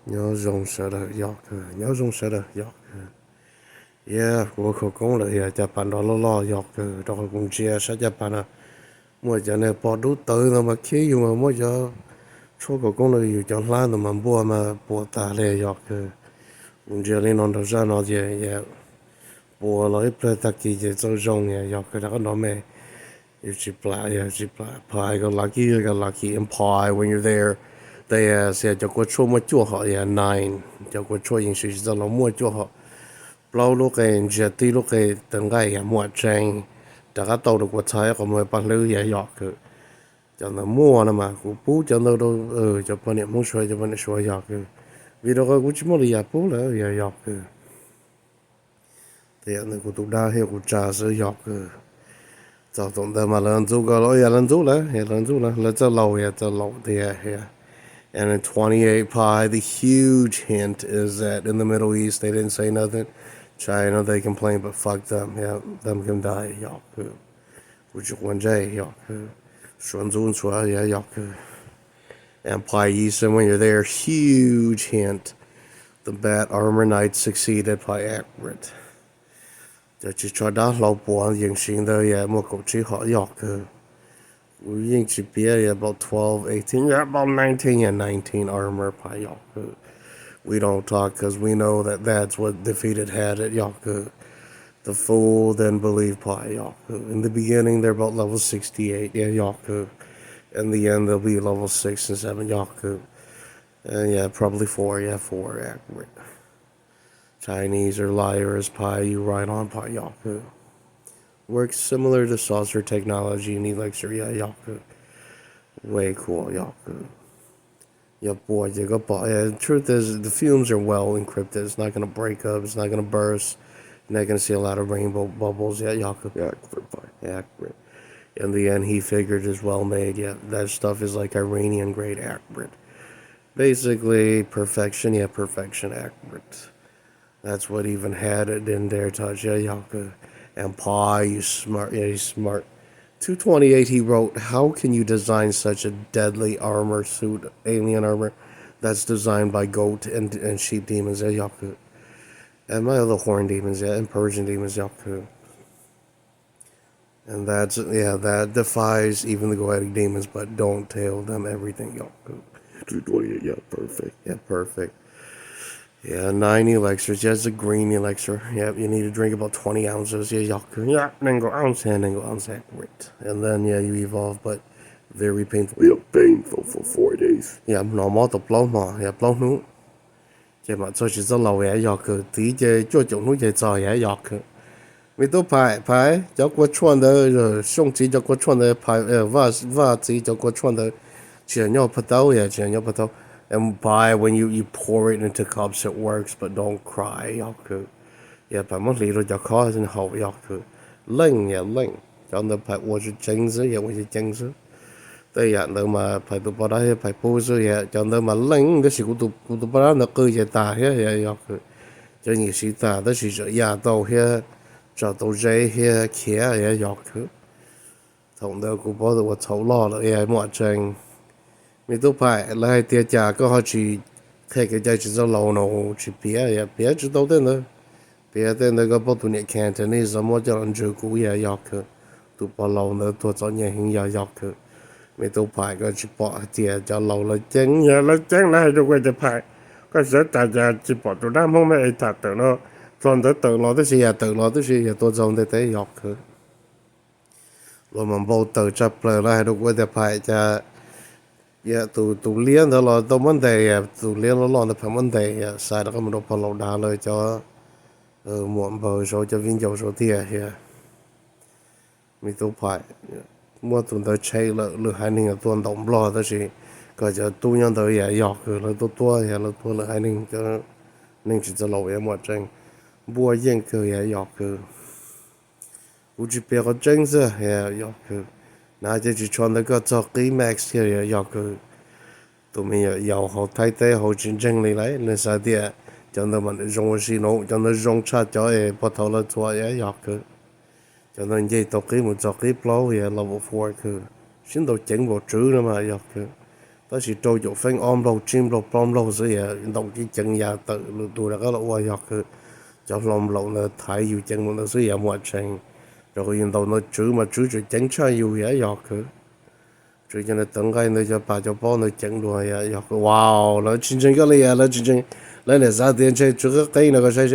nhớ rong sợ đời giọt nhớ rong sợ đời giọt yeah của khẩu công là yeah Japan đó lo giọt đó cũng chia sa Japan à mua cho nên bỏ đủ tới là mà khi dùng mà mua cho số khẩu công là dùng cho lá là mà bùa ta lệ giọt cũng chia lên nó ra nó gì yeah bùa lấy plei ta kỳ gì cho rong yeah giọt đó nó mẹ you chip pie got lucky and pie when you're there they say cho cô chua mua chua họ yeah nine cho cô chua hình sự cho nó mua chua họ lâu lúc cái giờ tí lúc cái từng cái ya mua trang đã có tàu được qua thái có mua bằng lưới ya giọt cứ cho nó mua nó mà cũng bú cho nó đâu cho bọn em muốn xoay cho bọn em xoay giọt cứ vì đó cũng chỉ mua là ya bú là ya giọt cứ thì anh cũng tụ đa hiệu cũng trả sữa giọt cứ cho tổng đời mà lần chú cái lo ya lần chú là cho lâu thì ya And in 28 pi, the huge hint is that in the Middle East, they didn't say nothing. China, they complain, but fuck them. Yeah, them can die. Y'all could. Which one day, y'all could. Yeah, y'all could. And pi Easton, when you're there, huge hint. The Bat Armor Knights succeeded pi accurate. That you try to low one, you see there, yeah, more coachy hot, y'all could. We should be about 12, 18, yeah, about 19 and 19 armor by Yaku. We don't talk because we know that that's what defeated had at Yaku. The fool then believed Pi Yaku. In the beginning, they're about level 68, yeah, Yaku. In the end, they'll be level 6 and 7 Yaku. And yeah, probably 4, yeah, 4 accurate. Chinese are liars, Pi, you right on Pi Yaku. Works similar to saucer technology and elixir, yeah, Yaku. Way cool, Yaku. Yeah, boy, you go, boy. Yeah, the truth is, the fumes are well encrypted. It's not going to break up. It's not going to burst. You're not going to see a lot of rainbow bubbles. Yeah, Yaku. Yeah, accurate. In the end, he figured is well made. Yeah, that stuff is like Iranian grade accurate. Basically, perfection. Yeah, perfection accurate. That's what even had it in there. Touch. Yeah, Yaku. And Pi, you smart. Yeah, he's smart. 228 he wrote, how can you design such a deadly armor suit, alien armor, that's designed by goat and sheep demons, Yaku. And my other horn demons, and Persian demons, Yaku. And that's, that defies even the goetic demons, but don't tell them everything, Yaku. 228, yeah, perfect. Yeah, perfect. Yeah, 9 elixirs. Just a green elixir. Yep, you need to drink about 20 ounces. Yeah, yeah, ningo ounce accurate. And then, yeah, you evolve, but very painful. Yeah, painful for 4 days. Yeah, normal to blow more. Yeah, blow no. Yeah, mà cho chỉ cho lâu ya giọt tí chơi cho chúng nó chơi trò ya giọt mình都排叫过串的兄弟叫过串的排袜子叫过串的，只要不到呀，只要不到。And buy when you pour it into cups, it works, but don't cry. Yaku. Yeah, but most little your cars and how yaku. Ling, yeah, ling. Cho nên phải uống chút chanh sữa, yeah, uống chút chanh sữa. Đây ya, nếu mà phải tụ bao đây phải bù sữa, yeah, cho nên mà ling, đó là cụ tụ bao nó cứ vậy ta, yeah, yaku. Cho nên sĩ ta, đó là cho ya đâu, yeah, cho đâu dây, yeah, kia, yeah, yaku. Thông đó cụ bao được 我头老了 yeah, 莫chanh. Mình都phải là tiệt trả có họ chỉ thấy cái giá trị rất lâu nó chỉ biết chỉ đâu đến nữa biết đến cái bộ tụi nhện Cantonese sao mà cho anh chịu cú ya cơ tụi bao lâu nữa tụi cho nhện hình ya cơ mình都phải cái chỉ bỏ tiệt cho lâu là chân này rồi quayจะphải cái sẽ tại gia chỉ bỏ tụi nam không mấy thật tự nó còn tự nó tức là tự nó tức là tụi trong thế thế ya cơ rồi mình bao tự chấp lại rồi quayจะphải cho yeah, tụ liên đó là tụ vấn đề tụ liên nó lo là phải vấn đề sai đó có một độ phần lâu đá lời cho muộn bờ số cho viên dầu số tiền yeah mình tụ phải mua tụ tới chơi là lừa hai ninh là tuần tổng lo đó chứ cái cho tu nhân tới yeah dọc rồi là tu tua yeah là tua là hai ninh cho ninh chỉ cho lâu yeah một tranh bùa yên cơ yeah dọc cơ u chỉ biết có tranh sao yeah dọc cơ nãy giờ chỉ chọn được cái cho cái max kia dọc cơ tụi mình giàu họ thay thế họ chiến tranh này nên sao thì cho nên mình dùng cái nó cho nên dùng chát cho ấy bắt đầu là thua ấy giặc cơ cho nên vậy tao cái một giặc cái plow ấy level 4 cơ xin đồ chỉnh bộ chữ nữa mà giặc cơ đó chỉ trôi chỗ phanh om lâu chim lâu pom lâu rồi ya động cái chân ya tự tụi nó có là qua giọt cứ cho lòng lâu nó thái yêu chân nó rồi ya mua chân rồi hiện đầu nó mà chứ chân cha yêu ya giọt cứ chứ cho nó tận cái nó cho bà cho bao nó chân luôn ya giọt cứ wow nó chính chính cái này ya nó chính chính lấy là ra tiền chơi chứ cái nó có sai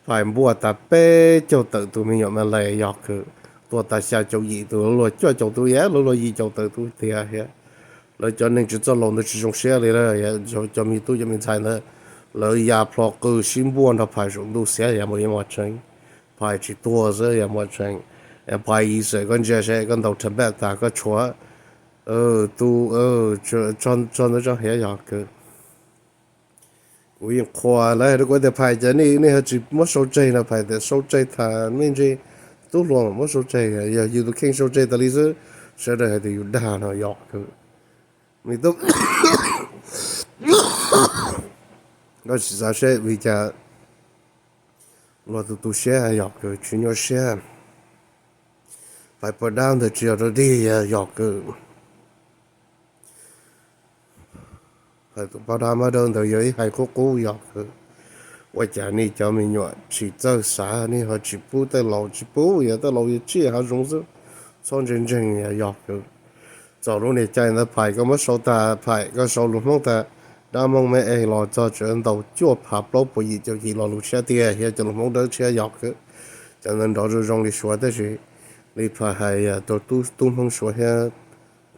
phải mua ta bé cho tự tụi mình nhận mà lại giọt cứ tôi ta xa châu gì tụi nó cho châu tụi ya nó gì châu tự tụi thì ya rồi cho nên chỉ cho lòng nó chỉ trong xe này là cho mình tôi cho mình thấy là rồi ya pro cứ xin buồn nó phải dùng đồ xe ya mới mà chân phải chỉ tua rồi ya mà chân em phải ý sẽ con chơi sẽ con đầu thằng bé ta có chúa tu cho nó cho hết ya cứ vì khoa lại nó có thể phải cho nên nên chỉ mất số chơi là phải để số chơi thà mình chỉ tu luôn mất số chơi ya yêu được kinh số chơi ta lý do sẽ để thì yêu đa nó ya cứ mình tôi nó chỉ ra sẽ vì cha lo tụi xe học cái chuyên nghiệp xe phải bắt đầu từ chiều rồi đi học cái phải tụi bắt đầu mà đơn từ dưới hay cố học cái và cha này cho mình nhọ chỉ cho xã này họ chỉ bù chỉ bù giờ tới lâu chỉ họ dùng sự xong chân chân học cái giờ lúc này cha nó phải có mất số ta phải có số lúc không ta đã mong mẹ ấy lo cho chuyện đầu chúa pháp lỗ bùi gì cho khi lo lúc xe tia hiện cho lúc mong đỡ xe học cái cho nên đó rồi trong lịch sử đó chứ lịch phải hay tổ tu không số hiện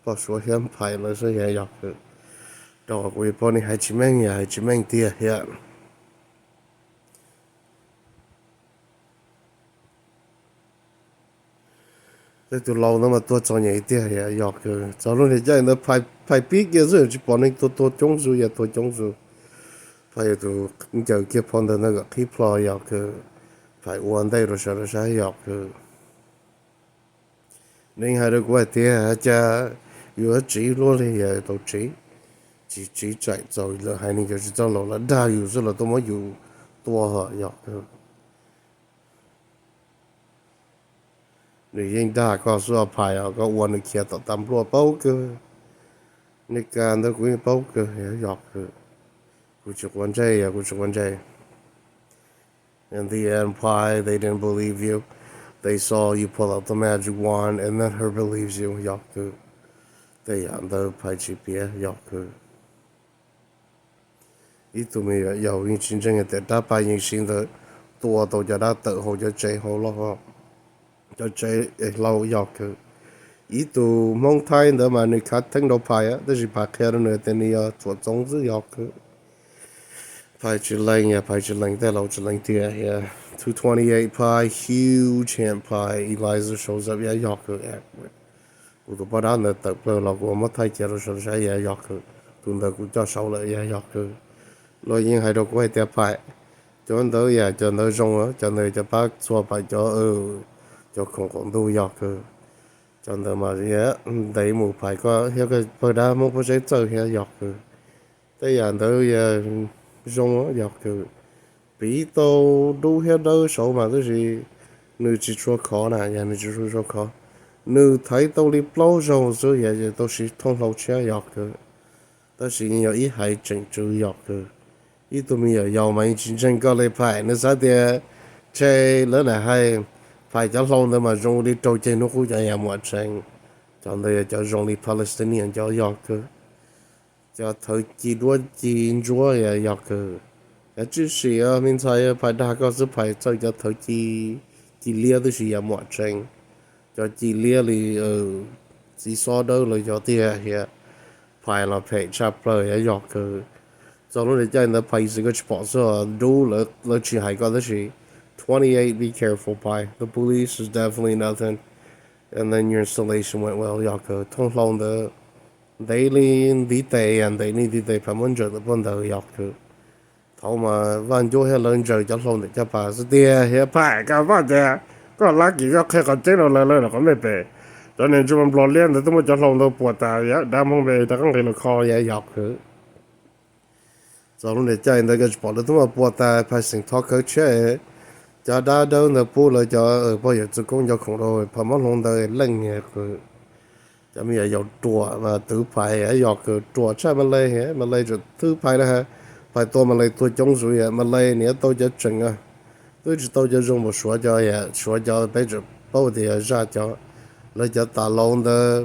bảo số hiện phải là số hiện học cái đó của bọn này hay chỉ mình tia hiện thế từ lâu nó mà tôi cho nhảy tia hiện học cái cho lúc này cha nó phải biết cái gì chỉ bọn này tôi chống dù ya tôi chống dù phải từ giờ kia phong đó nó cái clip lo học cái phải uốn tay rồi sao học cái nên hai đứa qua tia cha vừa chỉ luôn thì tôi chỉ chạy rồi là hai người chỉ cho nó là đa yêu rồi là tôi mới yêu tua họ học cái người dân đa có số phải có uốn được kia tao tạm lo bao cái nên cái nó cũng bao cái học cái cũng chỉ quan trái cũng chỉ quan trái. In the end, pie, they didn't believe you. They saw you pull out the magic wand, and then her believes you. Yaku. They the pie chipia. Yaku. Ít tụi mình giàu những chiến tranh để đáp bài những sinh the tua tàu cho đã tự hồ cho chạy hồ lo cho chạy lâu Yaku. Ít tụi mong thay đó mà người khác thắng đâu pie á, đó là bà kia đó nữa tên này chuột giống dữ Yaku. Pie chỉ lệnh that low chỉ lệnh tia yeah. 228 pie, huge hand pie. Eliza shows up, yeah, Yaku. Tụi bắt đầu tập là của mất thay chơi rồi sẽ yeah, Yaku. Tụi nó cũng cho sau lại yeah, Yaku. Rồi nhưng hai đứa quay tiếp phải. Cho nó yeah, cho nó rong á, cho nó cho bác xóa bài cho không đủ Yaku. Cho nó mà yeah, đấy một phải có theo cái bắt đầu một cái chơi yeah, Yaku. Thế giờ nó yeah, rong á Yaku. Bị tàu đủ hết đâu số mà cái gì nữ chỉ cho khó nè, nhà nữ chỉ cho khó, nữ thấy tàu đi lâu rồi giờ都是通路车药的，但是有一还真主要的，一都没有药嘛，真正个来排，那啥的，这那来还排着lâu的嘛，用的周间都好像也没成，讲的叫用的 Palestinian 叫药的，叫头几多几多也药的。只是mình thấy phải đa có sự phải cho thời chỉ lia đó là mọi chuyện cho chỉ lia thì chỉ so đâu là cho tiền hiện phải là phải chấp lời ở dọc cái cho nó để cho nó phải sự cái sponsor đủ là chỉ hay có đó là 28 be careful pie the police is definitely nothing and then your installation went well dọc cái thông long the daily đi tệ and daily đi tệ phải muốn trở được vấn đề dọc cái thầu mà van chỗ hay lớn trời cho lâu để cho bà sẽ tia hay phải cả vợ cha có lá gì có khi còn chết rồi là có mấy bể cho nên chúng mình lo liên thì tôi mới cho lâu đâu buồn ta vậy đam không về ta không thể là kho vậy dọc cứ cho lúc này chơi người ta bỏ được tôi mà buồn ta phải sinh thoát cơ chế cho đa đâu là bu là cho bây giờ chỉ công cho không rồi phải mất lâu đời lạnh nhẹ cứ chả mi dọc chùa mà tứ phải ấy dọc chùa cha mà lay cho tứ phải đó ha phải tôi mà lay tôi chống rồi mà lay nè tôi cho chừng à tôi chỉ tôi cho dùng một số cho bây giờ bao thì ra cho lấy cho ta lâu đó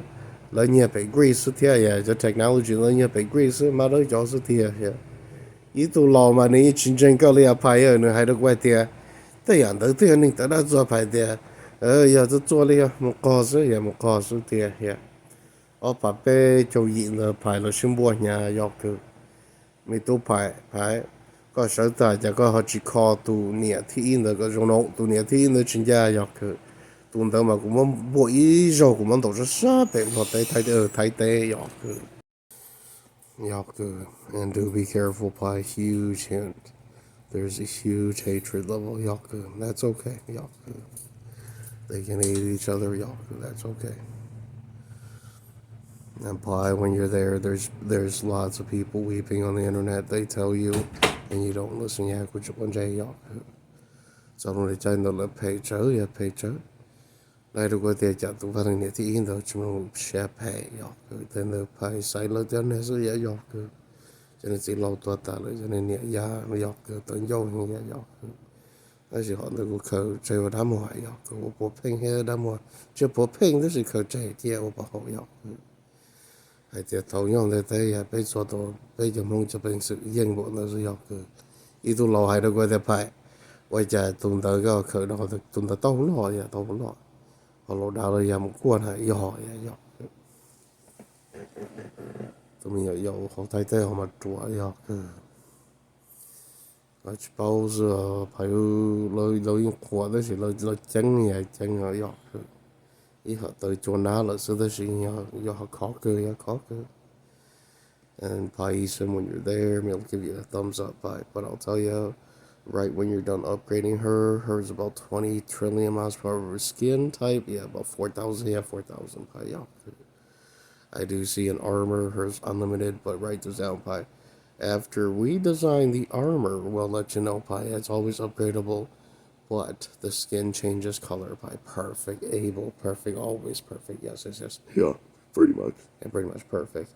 lấy nhiều bị grease thế cho technology lấy nhiều bị grease mà lấy cho sự thế ý tôi lo mà này chính chính cái này phải ở nữa hay được quay tiền thế样的这你得到做牌的要是做了呀么高是也么高是的呀我把被就赢了牌了新波呀要个没都牌ก็手在这个好只靠度年天那个用脑度年天的人家要个度到嘛我们不一手我们都是傻白我太要个and do be careful by huge hint there's a huge hatred level Yaku. That's okay. Yaku. They can hate each other. Yaku. That's okay. And pie when you're there, there's lots of people weeping on the internet. They tell you, and you don't listen. Yaku. One day Yaku. So when they tell you to pay cho, yeah, pay cho. Lại được có thể chặt tụ phát hình thì in đó chúng nó sẽ pay Yaku. Then the pay say là cho nên sẽ Yaku. Cho nên chỉ lâu tua ta lại cho nên nhẹ giá Yaku. Tận dâu như Yaku. 那时候那个口这个他们还要，我不拼些他们就不拼，就是口这一点我不好要，还得同样的在也被做到被就梦这边是英文那是要个，一度老还都过得拍，我家动到个口那个动到到老也到不老，我老大了也没过来要也要，都没要好太太好嘛做要个。包是朋友老活的是老整呀整啊要，以后到做哪了是的是要考个要考个。And probably when you're there, maybe I'll give you a thumbs up by. But I'll tell you, right when you're done upgrading her, hers about 20 trillion miles per hour skin type. Yeah, about 4,000. Yeah, 4,000 pi. Yeah. I do see an armor, hers unlimited, but write this down pi. After we design the armor, we'll let you know pi. It's always upgradable, but the skin changes color pi. Perfect, able, perfect, always perfect. Yes, yes, yes. Yeah, pretty much. Yeah, pretty much perfect.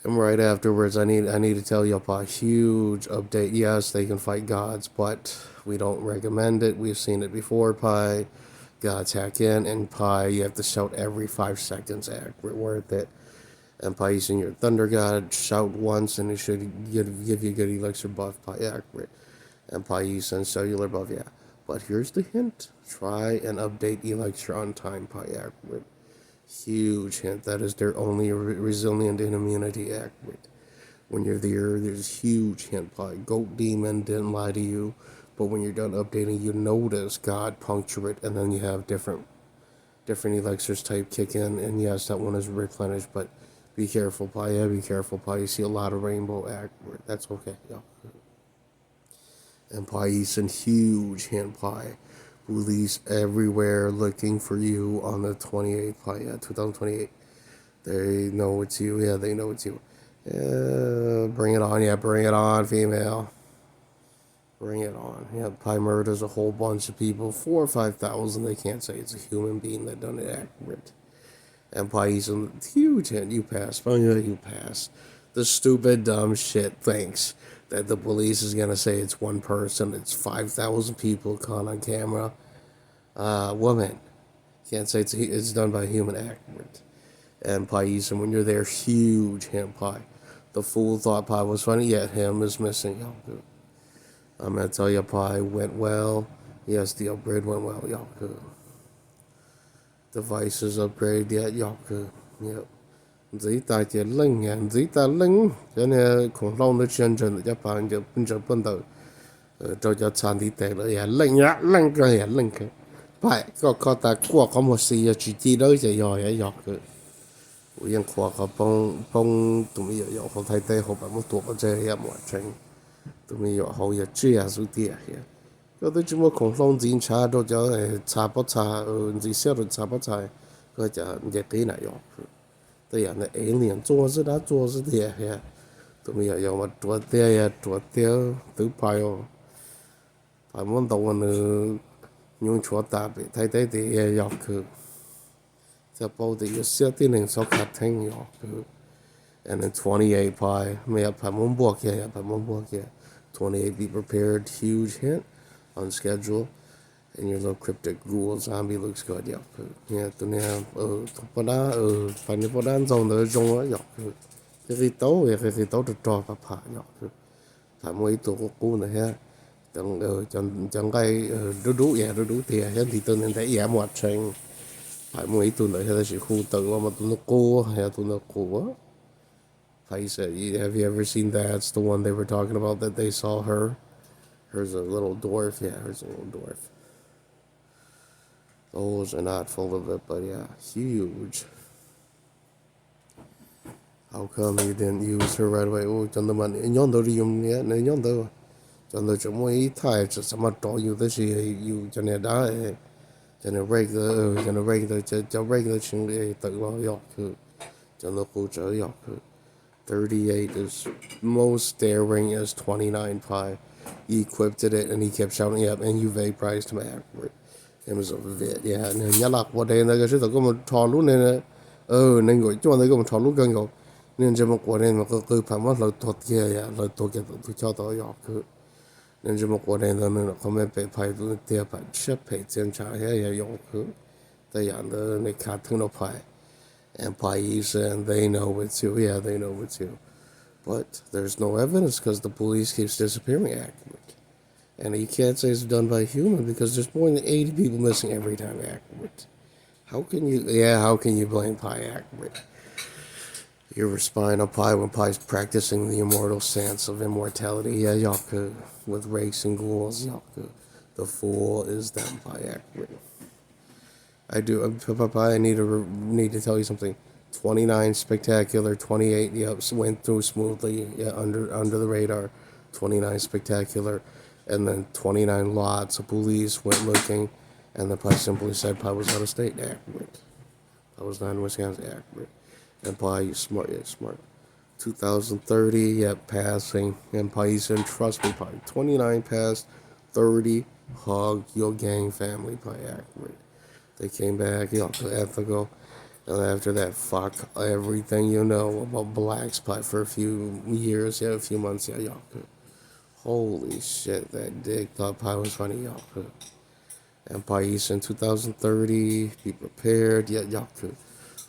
And right afterwards, I need to tell you about a huge update. Yes, they can fight gods, but we don't recommend it. We've seen it before. Pi, gods hack in, and Pi, you have to shout every 5 seconds. Accurate, worth it. And Pi, using your thunder god, shout once, and it should give you good elixir buff. Pi, accurate. And Pi, using cellular buff. Yeah, but here's the hint: try and update elixir on time. Pi, accurate. Huge hint. That is their only resilient and immunity accurate. When you're there, there's huge hint. Like Goat Demon didn't lie to you, but when you're done updating, you notice God puncture it, and then you have different elixirs type kick in, and yes, that one is replenished. But be careful, Pi. Yeah, be careful, Pi. You see a lot of rainbow accurate. That's okay. Yeah. And Pi and huge hint, Pi. Release everywhere looking for you on the 28th, 2028. They know it's you. Yeah, they know it's you. Bring it on. Yeah, bring it on, female. Bring it on. Yeah, Pi murders a whole bunch of people. 4 or 5,000. They can't say it's a human being that done it accurate. And Pi's a huge hit. You pass. Oh, yeah, you pass. The stupid, dumb shit thinks that the police is going to say it's one person. It's 5,000 people caught on camera. Woman. Can't say it's done by a human accurate. And Pais, and when you're there, huge him Pi. The fool thought Pi was funny, yet him is missing. Y'all. I'm going to tell you, Pi went well. Yes, the upgrade went well. Y'all. Devices upgrade, yeah, y'all. Yep. Dĩ tài chỉ linh nha, dĩ ta linh. Cho nên khủng long nó chân chân cho bạn giờ bên đầu. Cho chán đi tệ là yeah, linh cái yeah, linh cái. Phải, có ta qua có một sự chỉ chỉ đóจะย่อยย่อคือยังขวาเขาป้องตรงนี้ย่อเขาไทยเตะเขาแบบมันตัวก็จะเหี้ยหมดจริงตรงนี้ย่อเขาอย่าเชื่อสุดที่เหี้ยก็ได้จุดว่า恐龙警察都叫查不查你晓得查不查ก็จะ也给那ย่อคือแต่อย่างในalien做是他做是的เหี้ยตรงนี้ย่อมาตัวเตี้ยตัวเตี้ยตื้อไปอ๋อไปมันตัวนึง用错大呗，太太的也要去， Tapo the Yosetin and Sokateng Yaku. And then 28 Pi, may up Pamumbokia, Pamumbokia. 28 be prepared, huge hint on schedule. And your little cryptic ghoul zombie looks good, Yaku. Yeah, to now, Panipodan on the Jonga Yaku. If he told, if he told to drop a pot, Yaku. Time way to go in the hair. Chẳng cái đu dạ đu thì hiện thì tôi nên thấy giảm hoạt trình phải mấy tuần lại hay là chỉ khu tự mà tuần nó cô hay tuần nó cô I said, have you ever seen that? It's the one they were talking about that they saw her. Her's a little dwarf. Yeah, her's a little dwarf. The holes are not full of it, but yeah, huge. How come you didn't use her right away? Oh, chân mà nhon đâu đi dùng nhé, này nhon đâu. Chân đâu chúng mới thay cho sao mà trò yêu tới gì yêu cho nên đã cho nên regular cho regular chuyện để tự lo dọc cứ cho nó cố trở dọc cứ. 38 is most daring as 29 pi. He equipped it and he kept shouting up and you vaporized him afterward. It was a bit, yeah. Nhớ lạc vào đây là cái sự có một trò lúc này nè. Nên gọi cho nó có một trò lúc gần rồi. Nên cho một quả này mà cứ phải mất lời thuật kia, lời thuật kia tôi cho tôi dọc cứ. Nên cho một quả này là nó không biết phải phải tôi tiếp phải chấp phải检查一下dọc cứ. Tại dạng đó này khá thương nó phải. And Pais, and they know it too. Yeah, they know it too. But there's no evidence because the police keeps disappearing accurate. And you can't say it's done by a human because there's more than 80 people missing every time accurate. How can you blame Pi accurate? You're spying on Pi when Pi's practicing the immortal stance of immortality. Yeah, Yaku. With rakes and ghouls, Yaku. The fool is them Pi accurate. I do. I need to tell you something. 29 spectacular. 28. Yep, went through smoothly. Yeah, under the radar. 29 spectacular, and then 29 lots of police went looking, and the Pi simply said Pi was out of state accurate. Pi was not in Wisconsin accurate, and Pi smart. Yeah, smart. 2030. Yep, passing. And Pi said, trust me, Pi. 29 passed. 30. Hug your gang family. Pi accurate. They came back, ethical. And after that, fuck everything you know about black spot for a few years, a few months, Holy shit, that dick thought Pie was funny, Empire East in 2030, be prepared,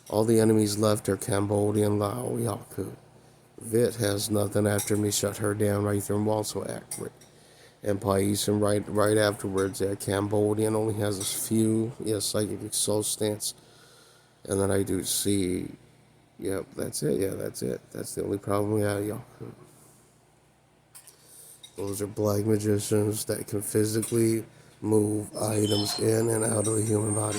All the enemies left are Cambodian, Lao, Vit has nothing after me, shut her down right there and also accurate. Empire Eastern right afterwards. Cambodian only has a few, psychic soul stance. And then I do see, that's it, that's it. That's the only problem, Those are black magicians that can physically move items in and out of the human body,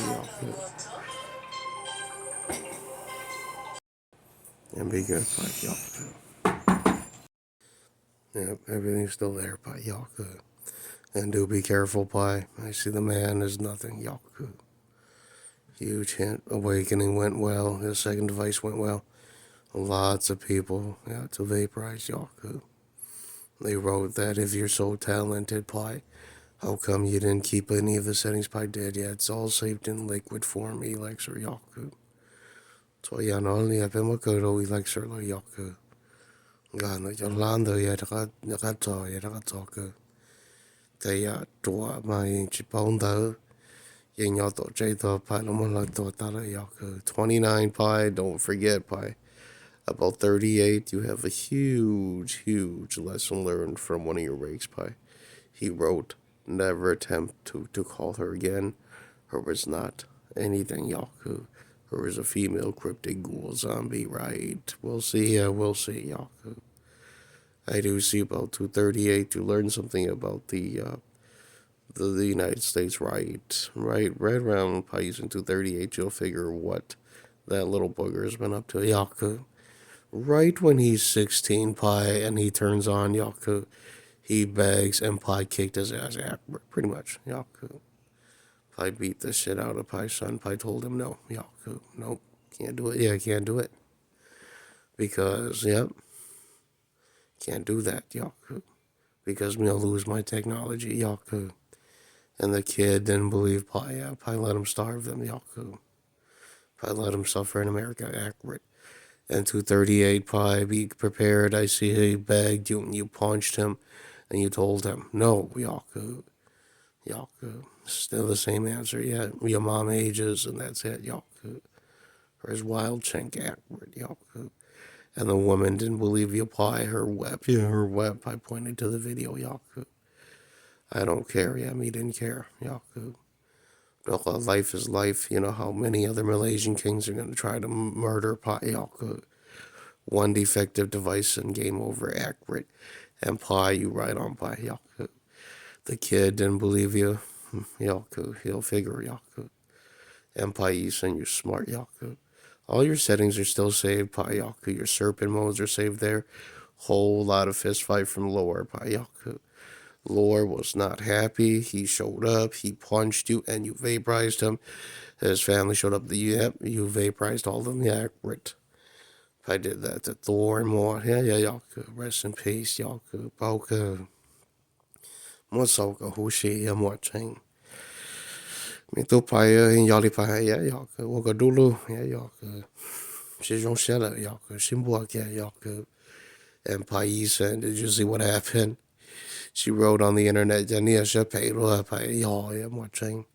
And be good, everything's still there, And do be careful, Pi. I see the man is nothing, Huge hint. Awakening went well. His second device went well. Lots of people, to vaporize Yaku. They wrote that if you're so talented, Pi, how come you didn't keep any of the settings Pi did? Yeah, it's all saved in liquid form, Elixir Yaku. So yeah, not only have him a good Elixir Yaku. God, no, Yolanda, naka talk. They draw my chipon though. Yin y'all thought J thought Pi, no one like thought that Yaku. 29 Pi, don't forget Pi. About 38, you have a huge lesson learned from one of your rakes, Pi. He wrote, never attempt to call her again. Her was not anything, Yaku. Her was a female cryptic ghoul zombie, right? We'll see, Yaku. I do see about 238 to learn something about the United States, right around Pi using 238, you'll figure what that little booger's been up to, Yaku. Right when he's 16, Pi, and he turns on Yaku, he begs, and Pi kicked his ass, pretty much, Yaku. Pi beat the shit out of Pi's son. Pi told him, no, Yaku, nope, can't do it. Yeah, can't do it. Because, can't do that, Yaku. Because I'm going to lose my technology, Yaku. And the kid didn't believe Pi, Pi let him starve them, Yaku. I let him suffer in America, accurate. And 238, Pi, be prepared. I see he begged you and you punched him and you told him, no, Yaku. Yaku. Still the same answer, yeah. Your mom ages and that's it, Yaku. Or his wild chink, accurate, Yaku. And the woman didn't believe you, Pi. Her wept. Yeah, her wept. I pointed to the video, Yaku. I don't care, yeah, me didn't care, Yaku. Life is life. You know how many other Malaysian kings are going to try to murder Pi, Yaku. One defective device and game over, accurate. And Pi, you right on Pi, Yaku. The kid didn't believe you, Yaku. He'll figure, Yaku. And Pi, you're smart, Yaku. All your settings are still saved, Pi, Yaku. Your serpent modes are saved there. Whole lot of fist fight from Lore, Pi, Yaku. Lore was not happy. He showed up. He punched you, and you vaporized him. His family showed up. You vaporized all of them. Yeah, accurate. I did that to Thor and more. Yeah, Yaku. Rest in peace, Yaku. Boka. Mosoka Hushi, I'm watching. Me too, Paya, and Yali Paya, yeah, Yaku. Wakadulu, yeah, Yaku. She's on Shella, Yaku. Shimbuak, yeah, Yaku. And Pai said, did you see what happened? She wrote on the internet, Jania Shapelo, Paya, yeah, I'm watching.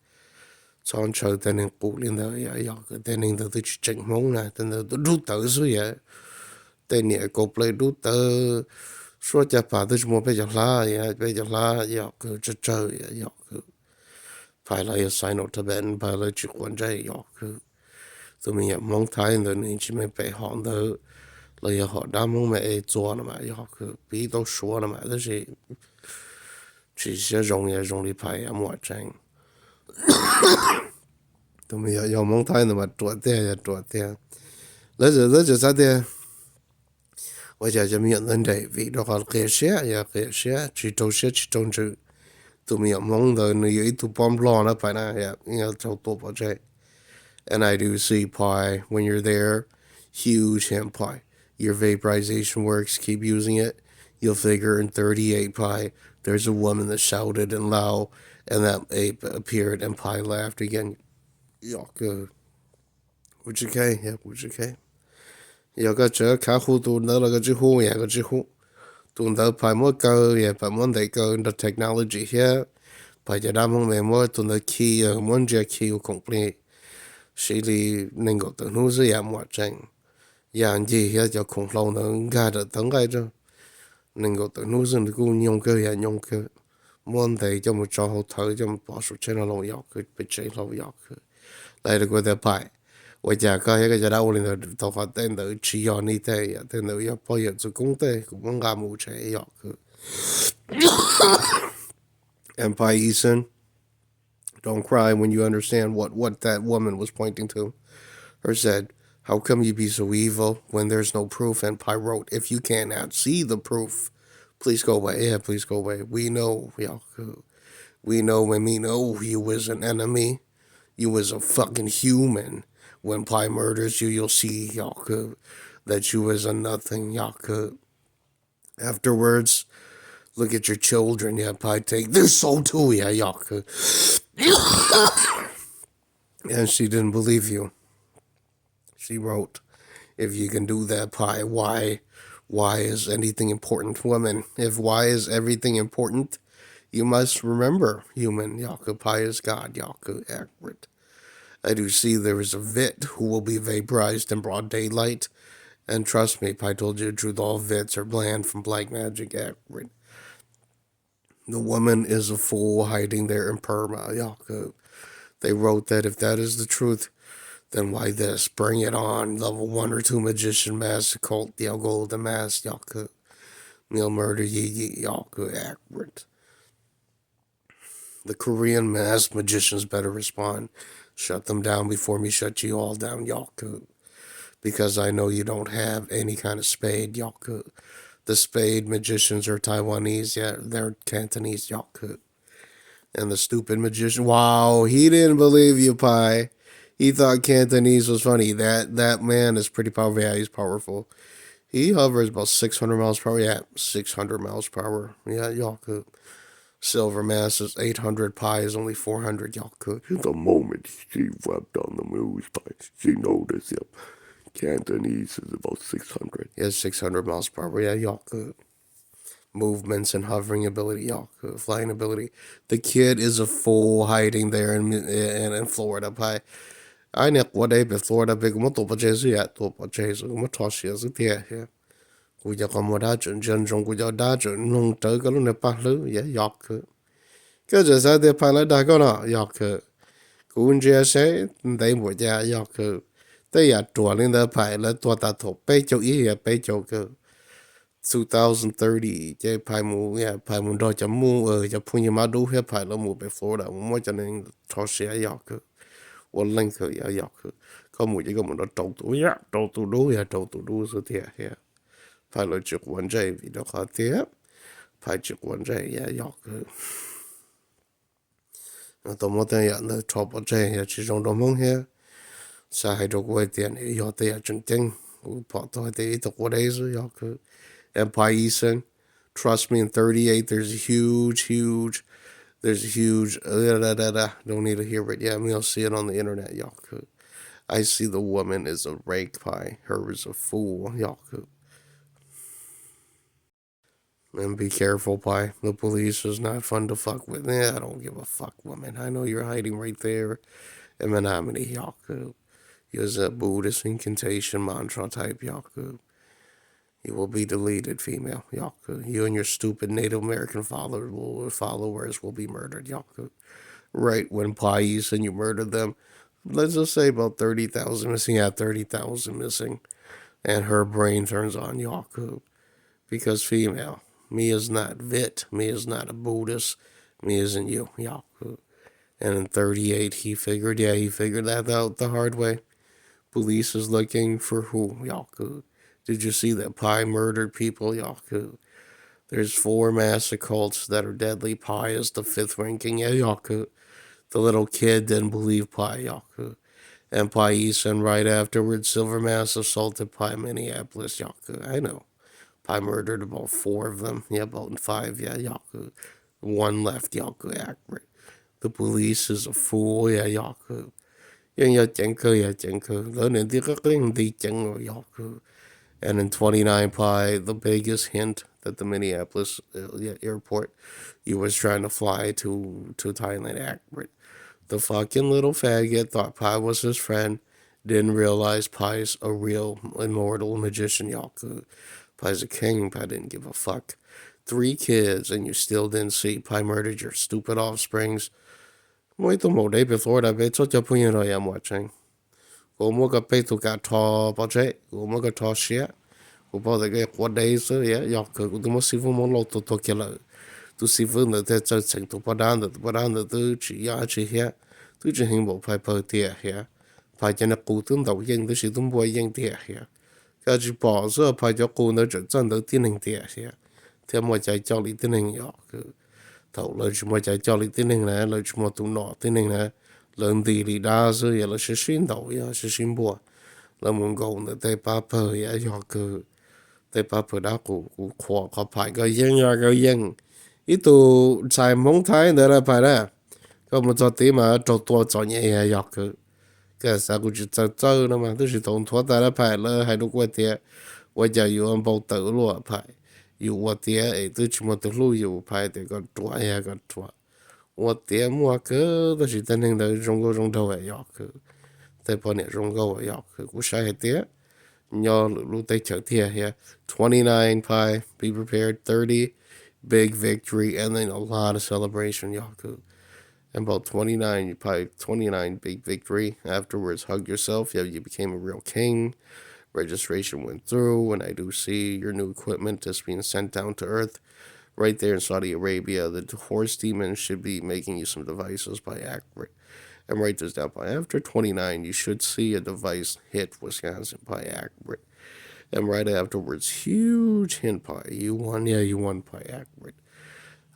Son chờ tên nên cụ lên đó, yeah, tên nên từ từ chỉnh mông này, tên từ rút tới rồi, yeah. Tên nhẹ cô play rút tới, số cha bà tới mua bây giờ lá, yeah, bây giờ lá, yeah, cứ chơi, yeah, cứ phải là sign out to bên, phải là chỉ quan trái, yeah, cứ tụi mình mong thái rồi nên chỉ mình phải họ đó, là họ đam mong mẹ做了嘛，yeah, cứ bị都说了嘛，但是只是容易拍啊，莫真。tụi mình mong thái rồi mà chuột thế, lấy giờ sao thế? 我家就面人哋为了好感谢呀感谢，去做些去种植，都没有梦到你有一头bomb lawn up and yeah, you know, so and I do see pie when you're there, huge hemp pie. Your vaporization works, keep using it. You'll figure in 38 pie, there's a woman that shouted and loud, and that ape appeared, and pie laughed again. Yuck, which okay, yeah, which okay. Yo cái chỗ khá khu tụ đó là cái chữ khu ya cái chữ khu tụ đó phải mua cơ ya phải mua đại cơ the technology here phải cho đam không về mua tụ đó key muốn chơi key complete xử lý nên có tự nuôi dưỡng ya mua tranh ya anh gì ya cho khủng long nó ra được tấn cái cho nên có tự nuôi dưỡng được cũng nhung cơ ya nhung cơ muốn thầy cho một trò hậu thời cho một bảo số trên nó lâu dọc cứ bị chạy lâu dọc đây là cái bài 我家个迄个就到里头头发等到吃药你睇呀，等到要包药做工的，我家冇车药去。And by Eason, don't cry when you understand what that woman was pointing to. Or said, how come you be so evil when there's no proof? And Pi wrote, if you cannot see the proof, please go away. Yeah, please go away. We know, we know when we know you was an enemy. You was a fucking human. When Pi murders you, you'll see, Yaku, that you was a nothing, Yaku. Afterwards, look at your children, yeah, Pi take their soul too, yeah, Yaku. And she didn't believe you. She wrote, if you can do that, Pi, why is anything important, woman? If why is everything important, you must remember, human, Yaku, Pi is God, Yaku, accurate. I do see there is a Vit who will be vaporized in broad daylight. And trust me, if I told you the truth, all Vits are bland from black magic accurate. The woman is a fool hiding there in Perma, Yaku. They wrote that if that is the truth, then why this? Bring it on. Level 1 or 2 magician mask occult, the golden mask, Yaku. Meal murder, Yaku, accurate. The Korean masked magicians better respond. Shut them down before me shut you all down, Yaku. Because I know you don't have any kind of spade, Yaku. The spade magicians are Taiwanese, yeah, they're Cantonese, Yaku. And the stupid magician, wow, he didn't believe you, Pi. He thought Cantonese was funny. That man is pretty powerful. Yeah, he's powerful. He hovers about 600 miles per hour. Yeah, 600 miles per hour. Yeah, Yaku. Silver Mass is 800, pi is only 400, y'all could. The moment she wrapped on the news, she noticed, yep, Cantonese is about 600. Yeah, 600 miles per hour, yeah, y'all could. Movements and hovering ability, y'all could. Flying ability. The kid is a fool hiding there in Florida, pi. I know what they be Florida big mo to pa jesu ya to pa jesu mo toss ya tia ya. Cú giờ còn một đá chuẩn chân trong cú giờ đá chuẩn nông tới cái lúc này pa lư ya yok. Cái giờ sao để pa lại đá cái nào yok. Cú giờ sẽ để một ya yok. Đây ya chùa lên đó phải là tua ta thổ bê châu ý ya bê châu cơ. 2030 cái phải mu đôi chấm mu cho phun như mà đủ hết phải là mu về Florida mu cho nên toss ya yok. 我拎佢有入佢，佢每一個門都做到呀，做到都呀，做到都是啲呀，派來接穩仔比較好啲，派接穩仔也入佢，到冇得人咧錯不仔也始終都冇嘅，晒係做過啲人有啲人正經，我拍到啲讀過啲書入佢，and 派醫生。Trust me, in 38, there's a huge, don't need to hear it. Yeah, you'll see it on the internet, y'all. I see the woman is a rake pie. Her is a fool, y'all. And be careful, pie. The police is not fun to fuck with. I don't give a fuck, woman. I know you're hiding right there in Menominee, y'all. You're a Buddhist incantation mantra type, y'all. You will be deleted, female, y'all. You and your stupid Native American followers will be murdered, y'all. Right when pies and you murdered them. Let's just say about 30,000 missing. Yeah, 30,000 missing. And her brain turns on Yaku. Because female, me is not Vit. Me is not a Buddhist. Me isn't you, Yaku. And in 38, he figured that out the hard way. Police is looking for who, Yaku? Did you see that Pi murdered people, Yaku? There's 4 mass occults that are deadly. Pi is the 5th ranking, yeah, Yaku. The little kid didn't believe Pi, Yaku. And Pi Eason right afterwards, Silver Mass assaulted Pi Minneapolis, Yaku. I know. Pi murdered about 4 of them. Yeah, about 5, yeah, Yaku. 1 left, Yaku, accurate. The police is a fool, yeah, Yaku. Yeah, Jenko. Learning the Yaku. And in 29 Pi, the biggest hint that the Minneapolis airport you was trying to fly to Thailand, accurate. The fucking little faggot thought Pi was his friend, didn't realize Pi's a real immortal magician, y'all. Pi's a king, Pi didn't give a fuck. 3 kids, and you still didn't see Pi murdered your stupid offsprings. Muito more day before that, bitch, what you're putting I am watching. Go more pay to get top, okay? Go more top shit. Go bother get what days, yeah, y'all. Go the most evil more to kill it. Tu si vươn là thế cho thành tu bà đàn tu chỉ ya chỉ hết tu chỉ hình bộ phải bờ tiệt hết phải cho nó cụ tướng đầu yên tu chỉ tu bùi yên tiệt hết cái chỉ bỏ ra phải cho cụ nó trở chân đầu tiên hình tiệt hết thế mà chạy cho lý tiên hình nhỏ thầu lời chỉ mà chạy cho lý tiên hình này lời chỉ mà tu nọ tiên hình này lần thì đi đa số là sẽ xuyên đầu ya sẽ xuyên bùa là muốn cầu nó tay ba bờ ya nhỏ cứ tay ba bờ đá cụ khoa có phải cái yên ya cái yên itu sai mong thái nữa là phải đó có một số tí mà trâu tua cho nhẹ hay dọc cái sao cũng chỉ chơi nó mà tôi chỉ tổng thoát ta là phải là hay đúng quá tiệt tôi giờ yêu anh bảo tự luôn phải yêu quá tiệt ấy tôi chỉ muốn tự lui yêu phải để có chua hay có chua quá tiệt mua cứ tôi chỉ tên hình đời trong đầu ấy dọc tại bọn này trong đầu ấy dọc cũng sai hết tiệt nhớ lúc tay chở tiệt here 29 pi be prepared 30 big victory, and then a lot of celebration, Yaku. And about 29, you probably 29 big victory. Afterwards, hug yourself. Yeah, you became a real king. Registration went through, and I do see your new equipment just being sent down to Earth. Right there in Saudi Arabia, the horse demon should be making you some devices by accurate. And write this down by after 29, you should see a device hit Wisconsin by accurate. And right afterwards, huge hint pie. You won pie accurate.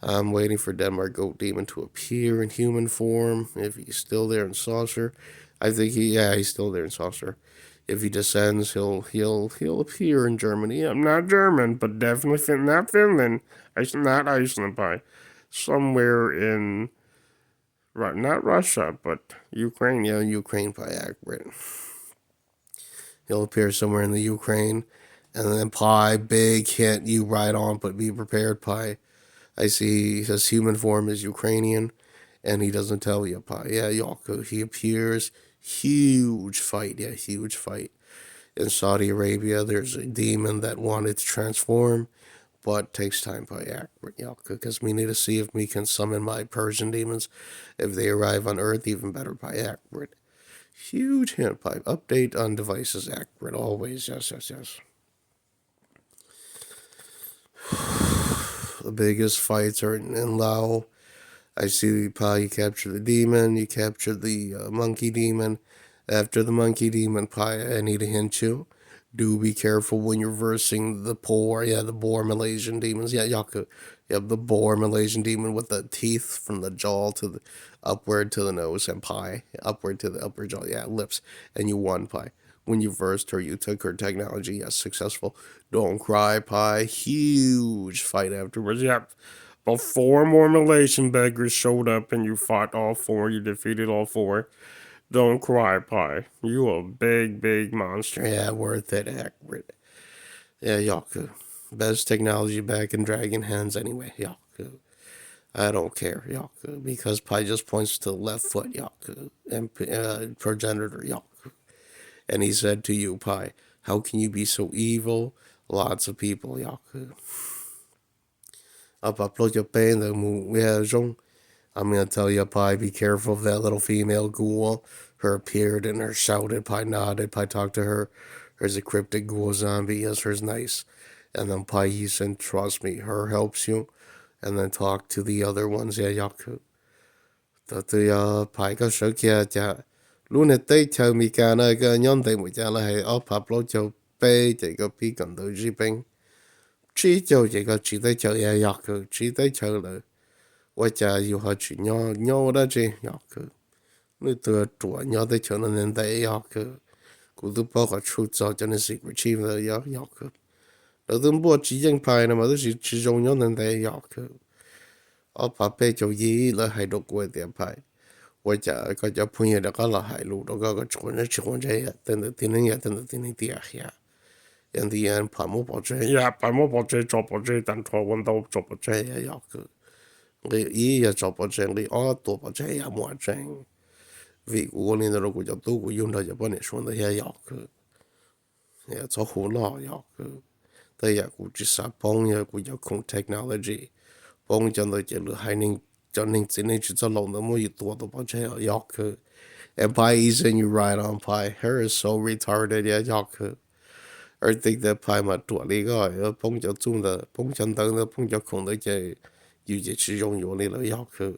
I'm waiting for Denmark Goat Demon to appear in human form. If he's still there in saucer, I think he's still there in saucer. If he descends, he'll appear in Germany. I'm not German, but definitely not Finland. Not Iceland pie. somewhere in not Russia, but Ukraine. Yeah, Ukraine probably accurate. He'll appear somewhere in the Ukraine, and then Pi, big hint, you right on, but be prepared, Pi. I see his human form is Ukrainian, and he doesn't tell you, Pi. Yeah, Yaku, he appears, huge fight, yeah, huge fight. In Saudi Arabia, there's a demon that wanted to transform, but takes time, Pi, accurate, Yaku, because we need to see if we can summon my Persian demons. If they arrive on Earth, even better, Pi, accurate. Huge hint pipe. Update on devices accurate. Always. Yes, yes, yes. The biggest fights are in Lao. I see Pi, you capture the demon. You capture the monkey demon. After the monkey demon, Pi, I need to hint you. Do be careful when you're versing the poor. Yeah, the boar Malaysian demons. Yeah, Yaku. Yep, the boar Malaysian demon with the teeth from the jaw to the upward to the nose and Pi. Upward to the upper jaw. Yeah, lips. And you won, Pi. When you versed her, you took her technology. Yes, successful. Don't cry, Pi. Huge fight afterwards. Yep. But 4 more Malaysian beggars showed up and you fought all 4. You defeated all 4. Don't cry, Pi. You a big, big monster. Yeah, worth it. Accurate. Yeah, Yaku. Best technology back in Dragon Hands anyway. Yaku. I don't care, Yaku, because Pi just points to the left foot, Yaku, and progenitor, Yaku. And he said to you, Pi, how can you be so evil? Lots of people, Yaku. Up upload your pain, the mu I'm gonna tell you, Pi, be careful of that little female ghoul. Her appeared and her shouted, Pi nodded, Pi talked to her. There's a cryptic ghoul zombie, yes, her's nice. And then Pi, he said, trust me, her helps you. And then talk to the other ones, yeah, Yaku. Tôi phải có sự kia chả lúc này tới chờ mi cả này cái nhóm tình một chả là hay ở pháp lô châu bê chỉ có bị cầm tới gì bên chỉ cho chỉ có chỉ tới chờ ya yak chỉ tới chờ là 我家有好去鸟的这样个，你得做鸟的chờ nó nên đấy ya cái cũng都包括出招真的是个 chief 的ya cái đó tôi mua chỉ danh牌呢嘛都是只用鸟能đấy ya cái ở pháp bê châu gì là hay được quay tiền牌。我家个叫朋友的个老海路，那个出人吃混这呀，等到天天呀，等到天天地下，人哋人怕冇保证呀，把我把这做把这，但托问到做把这。这呀要个，你伊也做保证，你二多保证也冇证，为我呢那个叫都个用到日本的说那些要个，也做好老要个，但也估计啥帮也估叫控 technology，帮就那些路还能就能只能去做老那么一多的保证要个。And Pi Eason, you right on Pi. Her is so retarded, yeah, y'all could. Or think that Pi mà tuổi lý gọi, bông cho chung là, bông chân tân là bông cho không tới chơi, dù chỉ sử dụng vô lý là y'all could.